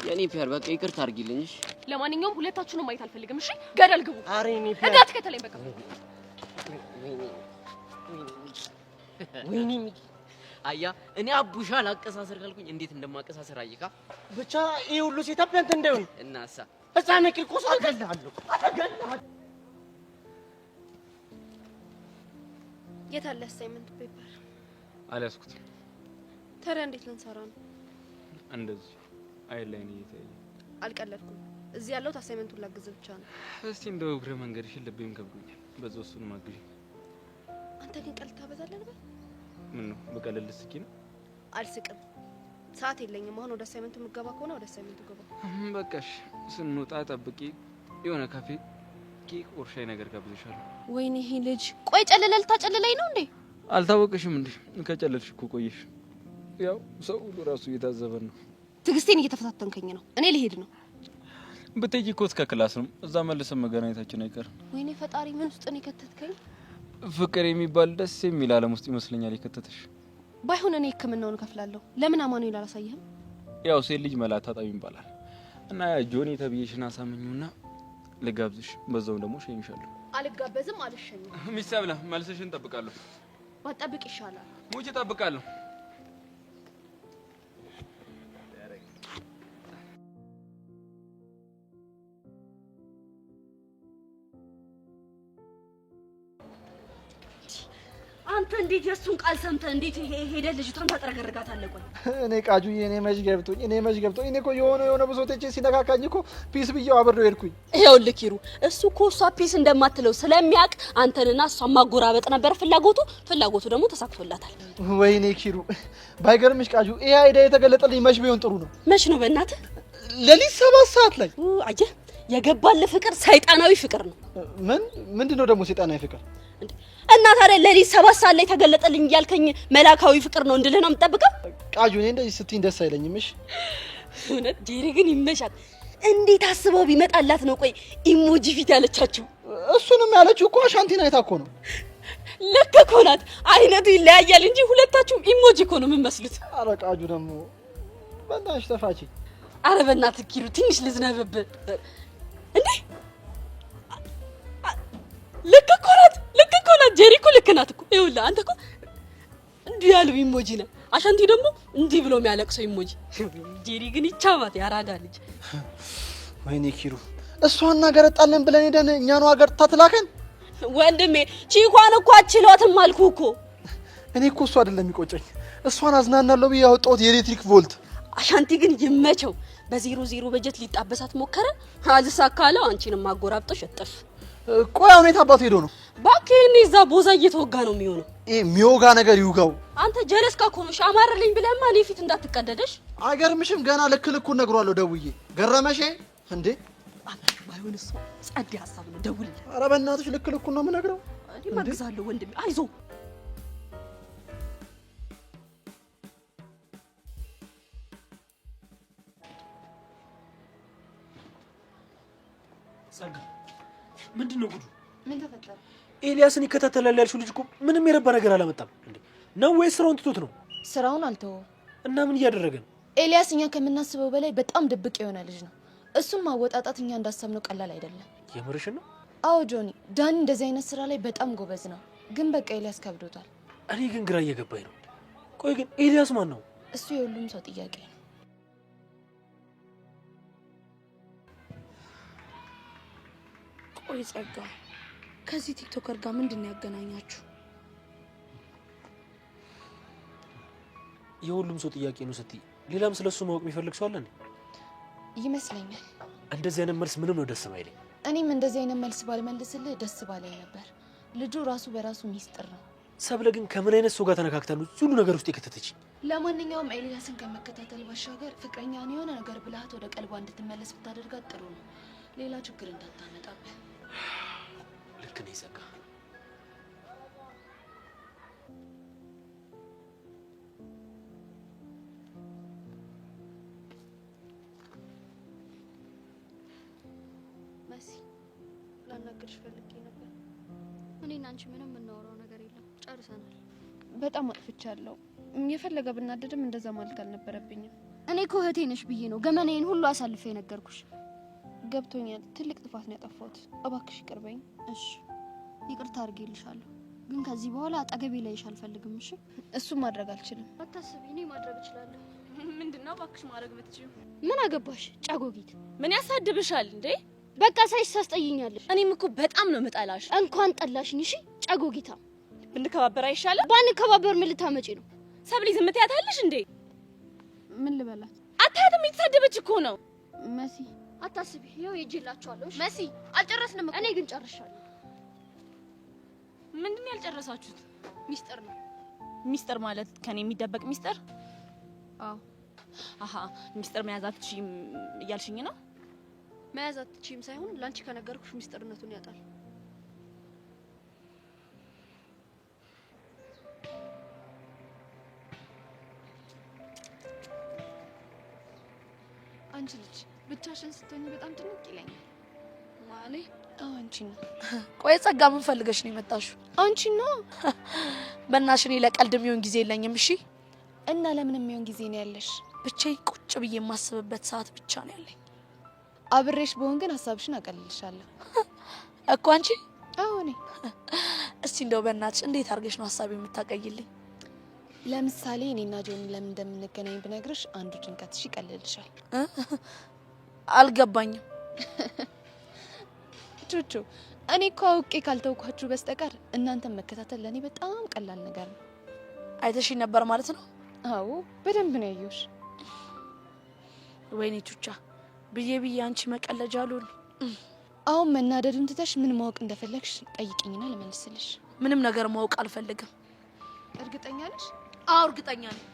የኔ ፒያር በቃ ይቅርታ አድርጊልኝ። እሺ ለማንኛውም ሁለታችሁንም ማየት አልፈልግም። እሺ ገደል ግቡ። አሬ የኔ ፒያር እንዳትከተለኝ በቃ። ወይኔ ሚኪ አያ እኔ አቡሻ ላቀሳሰር ካልኩኝ እንዴት እንደማቀሳሰር አየካ። ብቻ ይሄ ሁሉ ሴታፕ ያንተ እንዳይሆን እናሳ ህፃን ቂርቆስ አልገላለሁ። የት አለ አሳይመንት ፔፐር? አልያዝኩትም። ታዲያ እንዴት ልንሰራ ነው? እንደዚህ አይላይን እየታየ አልቀለድኩም። እዚህ ያለሁት አሳይመንቱን ላግዝ ብቻ ነው። እስቲ እንደው እግረ መንገድሽን ልቤም ከብዶኛል። በዛው እሱን ማግዥ። አንተ ግን ቀልድ ታበዛለህ ነበር። ምን ነው በቀለል ስኪ ነው? አልስቅም። ሰዓት የለኝም። አሁን ወደ አሳይመንቱ የምገባ ከሆነ ወደ አሳይመንቱ ገባ። በቃሽ። ስንወጣ ጠብቂ። የሆነ ካፌ ኬክ ቁርሻይ ነገር ጋብዘሻለሁ። ወይኔ ይሄ ልጅ ቆይ ጨለለል ታጨለለኝ ነው እንዴ? አልታወቀሽም እንዴ? ከጨለልሽ እኮ ቆየሽ። ያው ሰው ሁሉ ራሱ እየታዘበ ነው። ትግስቴን እየተፈታተንከኝ ነው። እኔ ልሄድ ነው። ብትይ እኮ እስከ ክላስ ነው እዛ መልሰን መገናኘታችን አይቀርም። ወይኔ ፈጣሪ ምን ውስጥ ነው የከተትከኝ? ፍቅር የሚባል ደስ የሚል ዓለም ውስጥ ይመስለኛል የከተተሽ። ባይሆን እኔ ህክምናውን ከፍላለሁ። ለምን አማኑኤል አላሳየህም? ያው ሴት ልጅ መላ ታጣቢ ይባላል እና ጆኒ ተብዬሽን አሳምኚውና ልጋብዝሽ፣ በዛው ደግሞ ሸኝሻለሁ። አልጋበዝም፣ አልሸኝም። ሚስት አብላ መልስሽን እንጠብቃለሁ። ባጠብቅ ይሻላል። ሙጭ እጠብቃለሁ። አንተ እንዴት የሱን ቃል ሰምተህ እንዴት ሄደ ልጅቷን ታጥረገርጋታለህ? ቆይ እኔ ቃጁዬ እኔ መች ገብቶኝ እኔ እኮ የሆነ ብሶቴቼ ሲነካካኝ እኮ ፒስ ብዬው አብሬው ሄድኩኝ። ይኸውልህ ኪሩ፣ እሱ እኮ እሷ ፒስ እንደማትለው ስለሚያውቅ አንተንና እሷን ማጎራበጥ ነበር ፍላጎቱ ደግሞ ተሳክቶላታል። ወይኔ ኪሩ፣ ባይገርምሽ ቃጁ ይሄ አይዳ የተገለጠልኝ መች ቢሆን ጥሩ ነው። መች ነው በእናትህ? ሌሊት 7 ሰዓት ላይ። አየህ፣ የገባልህ ፍቅር ሰይጣናዊ ፍቅር ነው። ምንድነው ደግሞ ሰይጣናዊ ፍቅር? እና ታዲያ ለሊት 7 ሰዓት ላይ ተገለጠልኝ እያልከኝ መላካዊ ፍቅር ነው እንድልህ ነው የምጠብቀው? ቃጁ እኔ እንደዚህ ስትይኝ ደስ አይለኝም። እሺ እውነት ጄሪ ግን ይመሻል። እንዴት አስበው ቢመጣላት ነው ቆይ ኢሞጂ ፊት ያለቻችሁ? እሱንም ያለችው እኮ አሻንቲና አይታ እኮ ነው። ልክ እኮ ናት። አይነቱ ይለያያል እንጂ ሁለታችሁም ኢሞጂ እኮ ነው የምመስሉት። ኧረ ቃጁ ደግሞ በእናትሽ ተፋቺ። ኧረ በእናትህ ኪሩ ትንሽ ልዝነብብህ እንዴ። ልክ እኮ ናት ጄሪ እኮ ልክ ናት እኮ። ይኸውልህ አንተ እኮ እንዲህ ያለው ኢሞጂ ነህ፣ አሻንቲ ደግሞ እንዲህ ብሎ የሚያለቅሰው ኢሞጂ። ጄሪ ግን ይቻማት ያራዳ ልጅ። ወይኔ ኪሩ፣ እሷን እናገረጣለን ብለን ሄደን እኛኑ አገርታ ትላከን። ወንድሜ ቺኳን እኮ አችሏትም አልኩህ እኮ። እኔ እኮ እሷ አይደለም የሚቆጨኝ፣ እሷን አዝናናለሁ ብዬ ያወጣሁት የኤሌክትሪክ ቮልት። አሻንቲ ግን ይመቸው። በ00 በጀት ሊጣበሳት ሞከረ፣ አልሳካለው። አንቺንም አጎራብጦ ሸጠፍ። ቆይ አሁን የት አባቱ ሄዶ ነው? እባክህ እዛ ቦዛ እየተወጋ ነው የሚሆነው። የሚወጋ ነገር ይውጋው። አንተ ጀለስካ እኮ ነው ሻማረልኝ ብለህማ እኔ ፊት እንዳትቀደደሽ። አይገርምሽም? ገና ልኩን ነግሯለሁ ደውዬ። ገረመሽ እንዴ? ባይሆን እሱ ጸድ ሀሳብ ነው፣ ደውልልኝ። ኧረ በእናትሽ ልኩን ነው የምነግረው። እኔ ማግዛለሁ ወንድሜ፣ አይዞህ። ጸጋ ምንድነው ጉዱ? ምን ተፈጠረ? ኤልያስን ይከታተላል ያልሽው ልጅ እኮ ምንም የረባ ነገር አላመጣም እንዴ? ነው ወይስ ስራውን ትቶት ነው? ስራውን አልተወው። እና ምን እያደረገ ነው? ኤልያስ እኛ ከምናስበው በላይ በጣም ድብቅ የሆነ ልጅ ነው። እሱን ማወጣጣት እኛ እንዳሰብነው ቀላል አይደለም። የምርሽን ነው? አዎ ጆኒ፣ ዳኒ እንደዚህ አይነት ስራ ላይ በጣም ጎበዝ ነው። ግን በቃ ኤልያስ ከብዶታል። እኔ ግን ግራ እየገባኝ ነው። ቆይ ግን ኤልያስ ማን ነው? እሱ የሁሉም ሰው ጥያቄ ነው። ቆይ ጸጋ፣ ከዚህ ቲክቶከር ጋር ምንድን ያገናኛችሁ? የሁሉም ሰው ጥያቄ ነው ስትይ ሌላም ስለሱ ማወቅ የሚፈልግ ሰው አለ እንዴ? ይመስለኛል። እንደዚህ አይነት መልስ ምንም ነው ደስ የማይለኝ። እኔም እንደዚህ አይነት መልስ ባልመልስልህ ደስ ባለኝ ነበር። ልጁ ራሱ በራሱ ሚስጥር ነው። ሰብለ ግን ከምን አይነት ሰው ጋር ተነካክታ ነው ሁሉ ነገር ውስጥ የከተተች? ለማንኛውም ኤልያስን ከመከታተል ባሻገር ፍቅረኛን የሆነ ነገር ብልሃት ወደ ቀልቧ እንድትመለስ ብታደርጋት ጥሩ ነው። ሌላ ችግር እንዳታመጣብህ። ልክ ነኝ ጸጋ። መሲ፣ ላናግርሽ ፈልጌ ነበር። እኔና አንቺ ምንም የምናወራው ነገር የለም፣ ጨርሰናል። በጣም አጥፍቻለሁ። የፈለገ ብናደድም እንደዛ ማለት አልነበረብኝም። እኔ እኮ እህቴ ነሽ ብዬ ነው ገመናዬን ሁሉ አሳልፌ ነገርኩሽ። ገብቶኛል። ትልቅ ጥፋት ነው ያጠፋሁት። እባክሽ ይቅር በይኝ። እሺ፣ ይቅርታ አድርጌልሻለሁ። ግን ከዚህ በኋላ አጠገቤ ላይሽ አልፈልግም። እሺ? እሱም ማድረግ አልችልም። አታስቢ፣ እኔ ማድረግ እችላለሁ። ምንድነው እባክሽ ማድረግ የምትችይው? ምን አገባሽ ጫጎጊት? ምን ያሳድብሻል እንዴ? በቃ ሳይሽ ታስጠይኛለሽ። እኔም እኮ በጣም ነው የምጠላሽ። እንኳን ጠላሽኝ። እሺ ጫጎጊታ፣ ብንከባበር አይሻልም? ባንከባበር ምን ልታመጪ ነው? ሰብሊ ዝም ትያታለሽ እንዴ? ምን ልበላት? አታያትም? የተሳደበች እኮ ነው። መሲ አታስቢ፣ ይኸው ሄጄላችኋለሁ። መሲ አልጨረስንም እኮ። እኔ ግን ጨርሻለሁ። ምንድን ነው ያልጨረሳችሁት? ሚስጥር ነው። ሚስጥር ማለት ከኔ የሚደበቅ ሚስጥር? አዎ። አሃ፣ ሚስጥር መያዝ አትችይም እያልሽኝ ነው? መያዝ አትችይም ሳይሆን ላንቺ ከነገርኩሽ ሚስጥርነቱን ያጣል። አንቺ ልጅ ብቻሽን ስትሆኚ በጣም ትንቅ ይለኛል። ማኔ አንቺ ነው። ቆይ ጸጋ ምን ፈልገሽ ነው የመጣሽው? አንቺ ነው። በእናትሽ እኔ ለቀልድ የሚሆን ጊዜ የለኝም። እሺ እና ለምን የሚሆን ጊዜ ነው ያለሽ? ብቻዬን ቁጭ ብዬ የማስብበት ሰዓት ብቻ ነው ያለኝ። አብሬሽ በሆን ግን ሀሳብሽን አቀልልሻለሁ እኮ አንቺ። አዎ እኔ። እስቲ እንደው በእናትሽ እንዴት አድርገሽ ነው ሀሳብ የምታቀይልኝ? ለምሳሌ እኔና ጆኒ ለምን እንደምንገናኝ ብነግርሽ አንዱ ጭንቀትሽ ይቀልልሻል። አልገባኝም። ቹቹ እኔ እኮ አውቄ ካልተውኳችሁ በስተቀር እናንተን መከታተል ለእኔ በጣም ቀላል ነገር ነው። አይተሽኝ ነበር ማለት ነው? አዎ በደንብ ነው ያየሁሽ። ወይኔ ቹቻ ብዬ አንቺ መቀለጃ አሉን። አሁን መናደዱን ትተሽ ምን ማወቅ እንደፈለግሽ ጠይቂኝና ልመልስልሽ። ምንም ነገር ማወቅ አልፈልግም። እርግጠኛ ነሽ? አዎ እርግጠኛ ነኝ።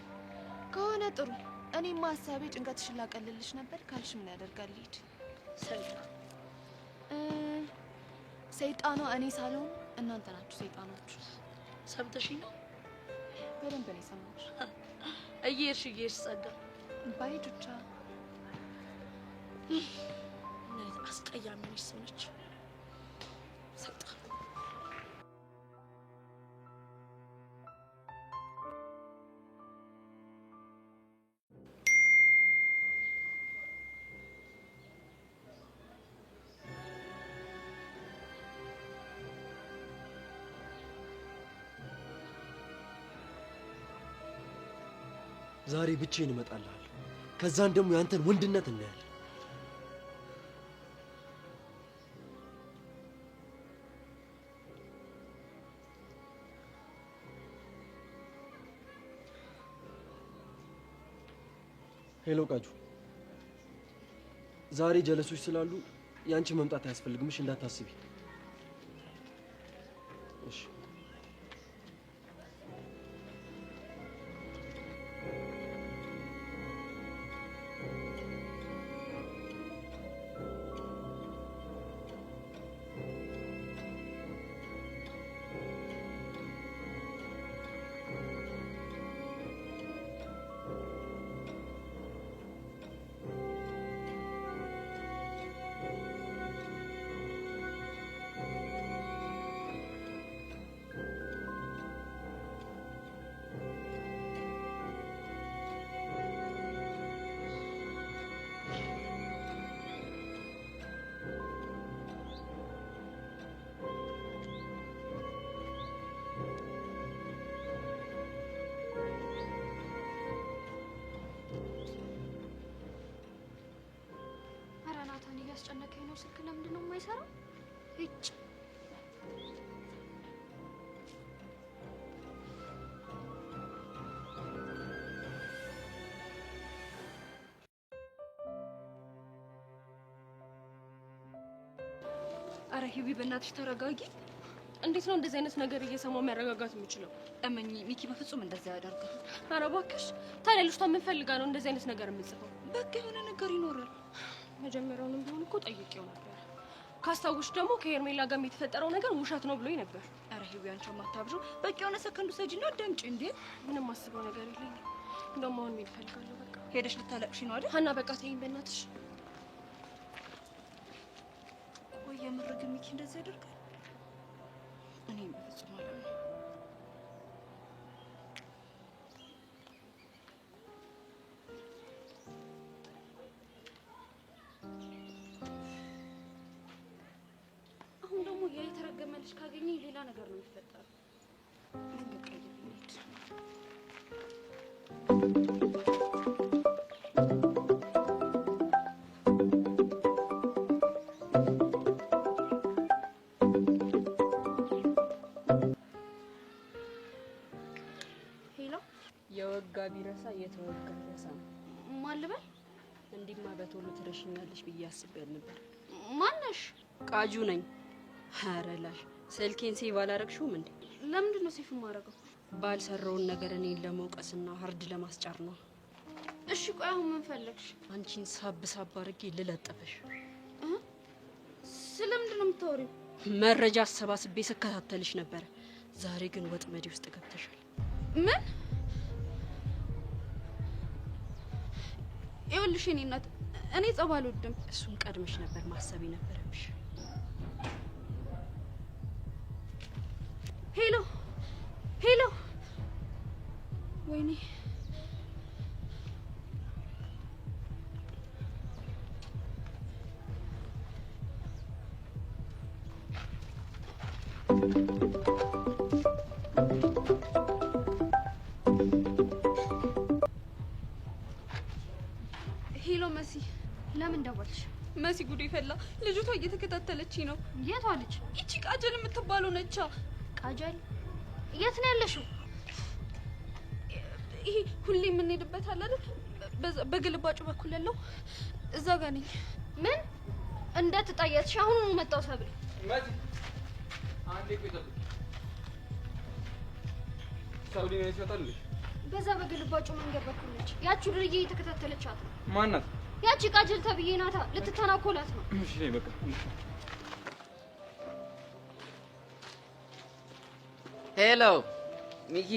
ከሆነ ጥሩ። እኔማ ሀሳቤ ጭንቀትሽን ላቀልልሽ ነበር ካልሽ ምን ያደርጋል ልሂድ። ሰይጣኗ እኔ ሳልሆን እናንተ ናችሁ ሰይጣኖቹ። ሰምተሽኝ ነው? በደንብ ነው የሰማሁሽ። እየሄድሽ ጸጋ። ባይ ቹቻ። አስቀያሚ ነሽ ሰው ነች። ሰይጣን ዛሬ ብቻዬን እመጣልሃለሁ። ከዛን ደግሞ ያንተን ወንድነት እናያለን። ሄሎ ቃጁ፣ ዛሬ ጀለሶች ስላሉ ያንቺ መምጣት አያስፈልግም። እሺ እንዳታስቢ። እሺ እያስጨነቀኝ ነው። ስልክ ለምንድን ነው የማይሰራው? እጭ አረ ሂዊ በእናትሽ ተረጋጊ። እንዴት ነው እንደዚህ አይነት ነገር እየሰማው መረጋጋት የምችለው? እመኚ ሚኪ በፍጹም እንደዛ ያደርጋል። አረ እባክሽ ታዲያ ልጅቷ ምን ፈልጋ ነው እንደዚህ አይነት ነገር የምጽፈው? በቃ የሆነ ነገር ይኖራል። መጀመሪያውንም ቢሆን እኮ ጠይቄው ነበር። ካስታውሽ ደግሞ ከሄርሜላ ጋር የተፈጠረው ነገር ውሸት ነው ብሎኝ ነበር። አረ ሂዊ አንቺ ማታብዡ። በቃ የሆነ ሰከንዱ ሰጂና አዳምጪ። እንዴ ምንም አስበው ነገር የለኝም። እንደውም አሁን መሄድ እፈልጋለሁ። በቃ ሄደሽ ልታለቅሽ ነው አይደል? ሀና በቃ ተይኝ በእናትሽ። ቆይ የምር ግን ሚኪ እንደዛ ያደርጋል? እኔ በፍጹም አላምንም። አሁን ደግሞ ያ የተረገመ ልጅ ካገኘኝ ሌላ ነገር ነው የሚፈጠረው። መንገድ ቀይር እንሂድ። የወጋ ቢረሳ የተወጋ ይረሳ ነው። ማን ልበል? እንዲማ በቶሎ ትረሽኛለሽ ብዬ አስቤያለሁ ነበር። ማነሽ? ቃጁ ነኝ። ኧረ ላሽ ስልኬን ሴቭ አላረግሽውም እንዴ? ለምንድን ነው ሴፍ የማደርገው? ባልሰራውን ነገር እኔን ለመውቀስና ሀርድ ለማስጫር ነው። እሺ ቆይ አሁን ምን ፈለግሽ? አንቺን ሳብ ሳብ አድርጌ ልለጥፍሽ። ስለምንድን ነው የምታወሪው? መረጃ አሰባስቤ ስከታተልሽ ነበረ። ዛሬ ግን ወጥመዴ ውስጥ ገብተሻል። ምን? ይኸውልሽ የኔ እናት እኔ ጸብ አልወድም። እሱን ቀድመሽ ነበር ማሰብ የነበረብሽ። ሄሎ ሄሎ፣ ወይኔ ሄሎ መሲ፣ ለምን ደወልሽ? መሲ ጉዴ ፈላ። ልጅቷ እየተከታተለችኝ ነው። የቷ ልጅ? ይቺ ቃጀል የምትባለው ነቻ። ቃጀል? የት ነው ያለሽው? ይሄ ሁሌ የምንሄድበት አለ አይደል? በግልባጩ በኩል ያለው እዛ ጋር ነኝ። ምን እንደተጣያትሽ አሁን መጣው ሰብል። መሲ አንዴ ቆይ ተብሎ ሳውዲ ነው ይፈታል። በዛ በግልባጩ መንገድ በኩል ነች። ያቺ ድርዬ እየተከታተለቻት ነው። ማን ናት? ያቺ ቃጀል ተብዬ ናታ። ልትተናኮላት ነው። እሺ በቃ ሄሎ ሚኪ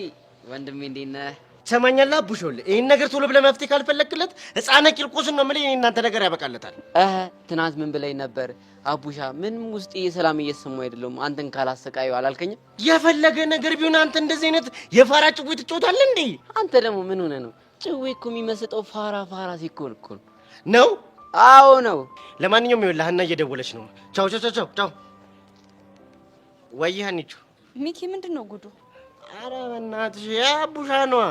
ወንድሜ እንዴት ነህ? ሰማኛላ አቡሾል፣ ይሄን ነገር ቶሎ ብለህ መፍትሄ ካልፈለክለት ህፃነ ቂርቆስን ነው የምልህ። እናንተ ነገር ያበቃለታል። ትናንት ምን ብለኝ ነበር አቡሻ? ምንም ውስጥ ሰላም እየተሰማው አይደለም። አንተን ካላሰቃየው አላልከኝም? የፈለገ ነገር ቢሆን አንተ እንደዚህ አይነት የፋራ ጭዌ ትጫወታለህ እንዴ? አንተ ደግሞ ምን ሆነ ነው? ጭዌ እኮ የሚመስጠው ፋራ ሲኮን እኮ ነው። አዎ ነው። ለማንኛውም ይኸውልህ ሀና እየደወለች ነው። ቻው ቻው ቻው ቻው። ወይ ሀኒቹ። ሚኪ ምንድን ነው ጉዱ? ኧረ በእናትሽ የአቡሻ ነዋ።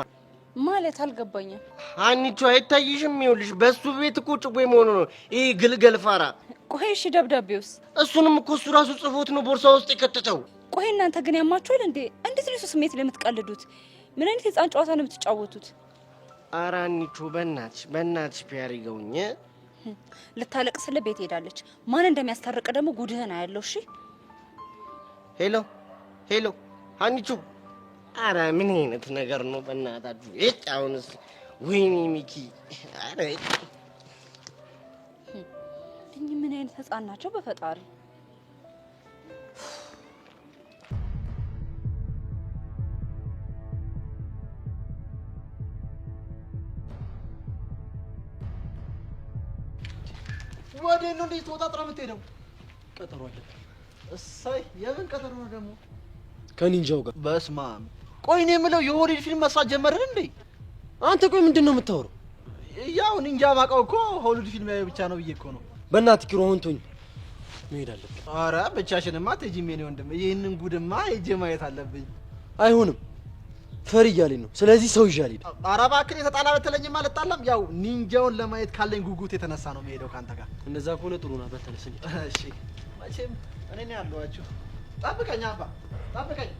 ማለት አልገባኝም። ሀኒቹ አይታይሽም? ይኸውልሽ በሱ ቤት እኮ ጭዌ መሆኑ ነው። ይሄ ግልገል ፋራ። ቆይ እሺ ደብዳቤውስ? እሱንም እኮ እሱ ራሱ ጽፎት ነው ቦርሳ ውስጥ የከተተው። ቆይ እናንተ ግን ያማችኋል እንዴ? እንዴት ነው ስሜት ለምትቀልዱት? ምን አይነት የህፃን ጨዋታ ነው የምትጫወቱት? ኧረ ሀኒቹ በእናትሽ ፒያር ይገውኝ። ልታለቅስልህ ቤት ሄዳለች። ማን እንደሚያስታርቅ ደግሞ ጉድህን አያለው። እሺ ሄሎ ሀኒቹ። ኧረ ምን አይነት ነገር ነው በእናታችሁ? እጭ አሁንስ ወይኔ ሚኪ። ኧረ እኚህ ምን አይነት ህፃን ናቸው በፈጣሪ። ወዴት ነው እንደዚህ ተወጣጥራ የምትሄደው? ቀጠሮ አለ። እሰይ፣ የምን ቀጠሮ ነው ደግሞ? ከኒንጃው ጋር። በስመ አብ። ቆይ እኔ የምለው የሆሊውድ ፊልም መስራት ጀመርን እንዴ? አንተ ቆይ ምንድን ነው የምታወራው? ያው ኒንጃ ማውቀው እኮ ሆሊውድ ፊልም ያዩ ብቻ ነው ብዬ እኮ ነው። በእናትህ ኪሮ አሁን ተውኝ፣ መሄድ አለብኝ። ኧረ ብቻሽንማ አትሄጂም የኔ ወንድም። ይህንን ጉድማ ሄጄ ማየት አለብኝ። አይሆንም፣ ፈሪ እያለኝ ነው። ስለዚህ ሰው ይዤ አልሄድም። ኧረ እባክህ የተጣላ በተለኝማ አልጣላም። ያው ኒንጃውን ለማየት ካለኝ ጉጉት የተነሳ ነው የምሄደው ካንተ ጋር። እንደዛ ከሆነ ጥሩ ነው። በተነስ እንሂድ። እሺ፣ መቼም እኔ ነው ያለኋችሁ። ጠብቀኝ አባ፣ ጠብቀኝ።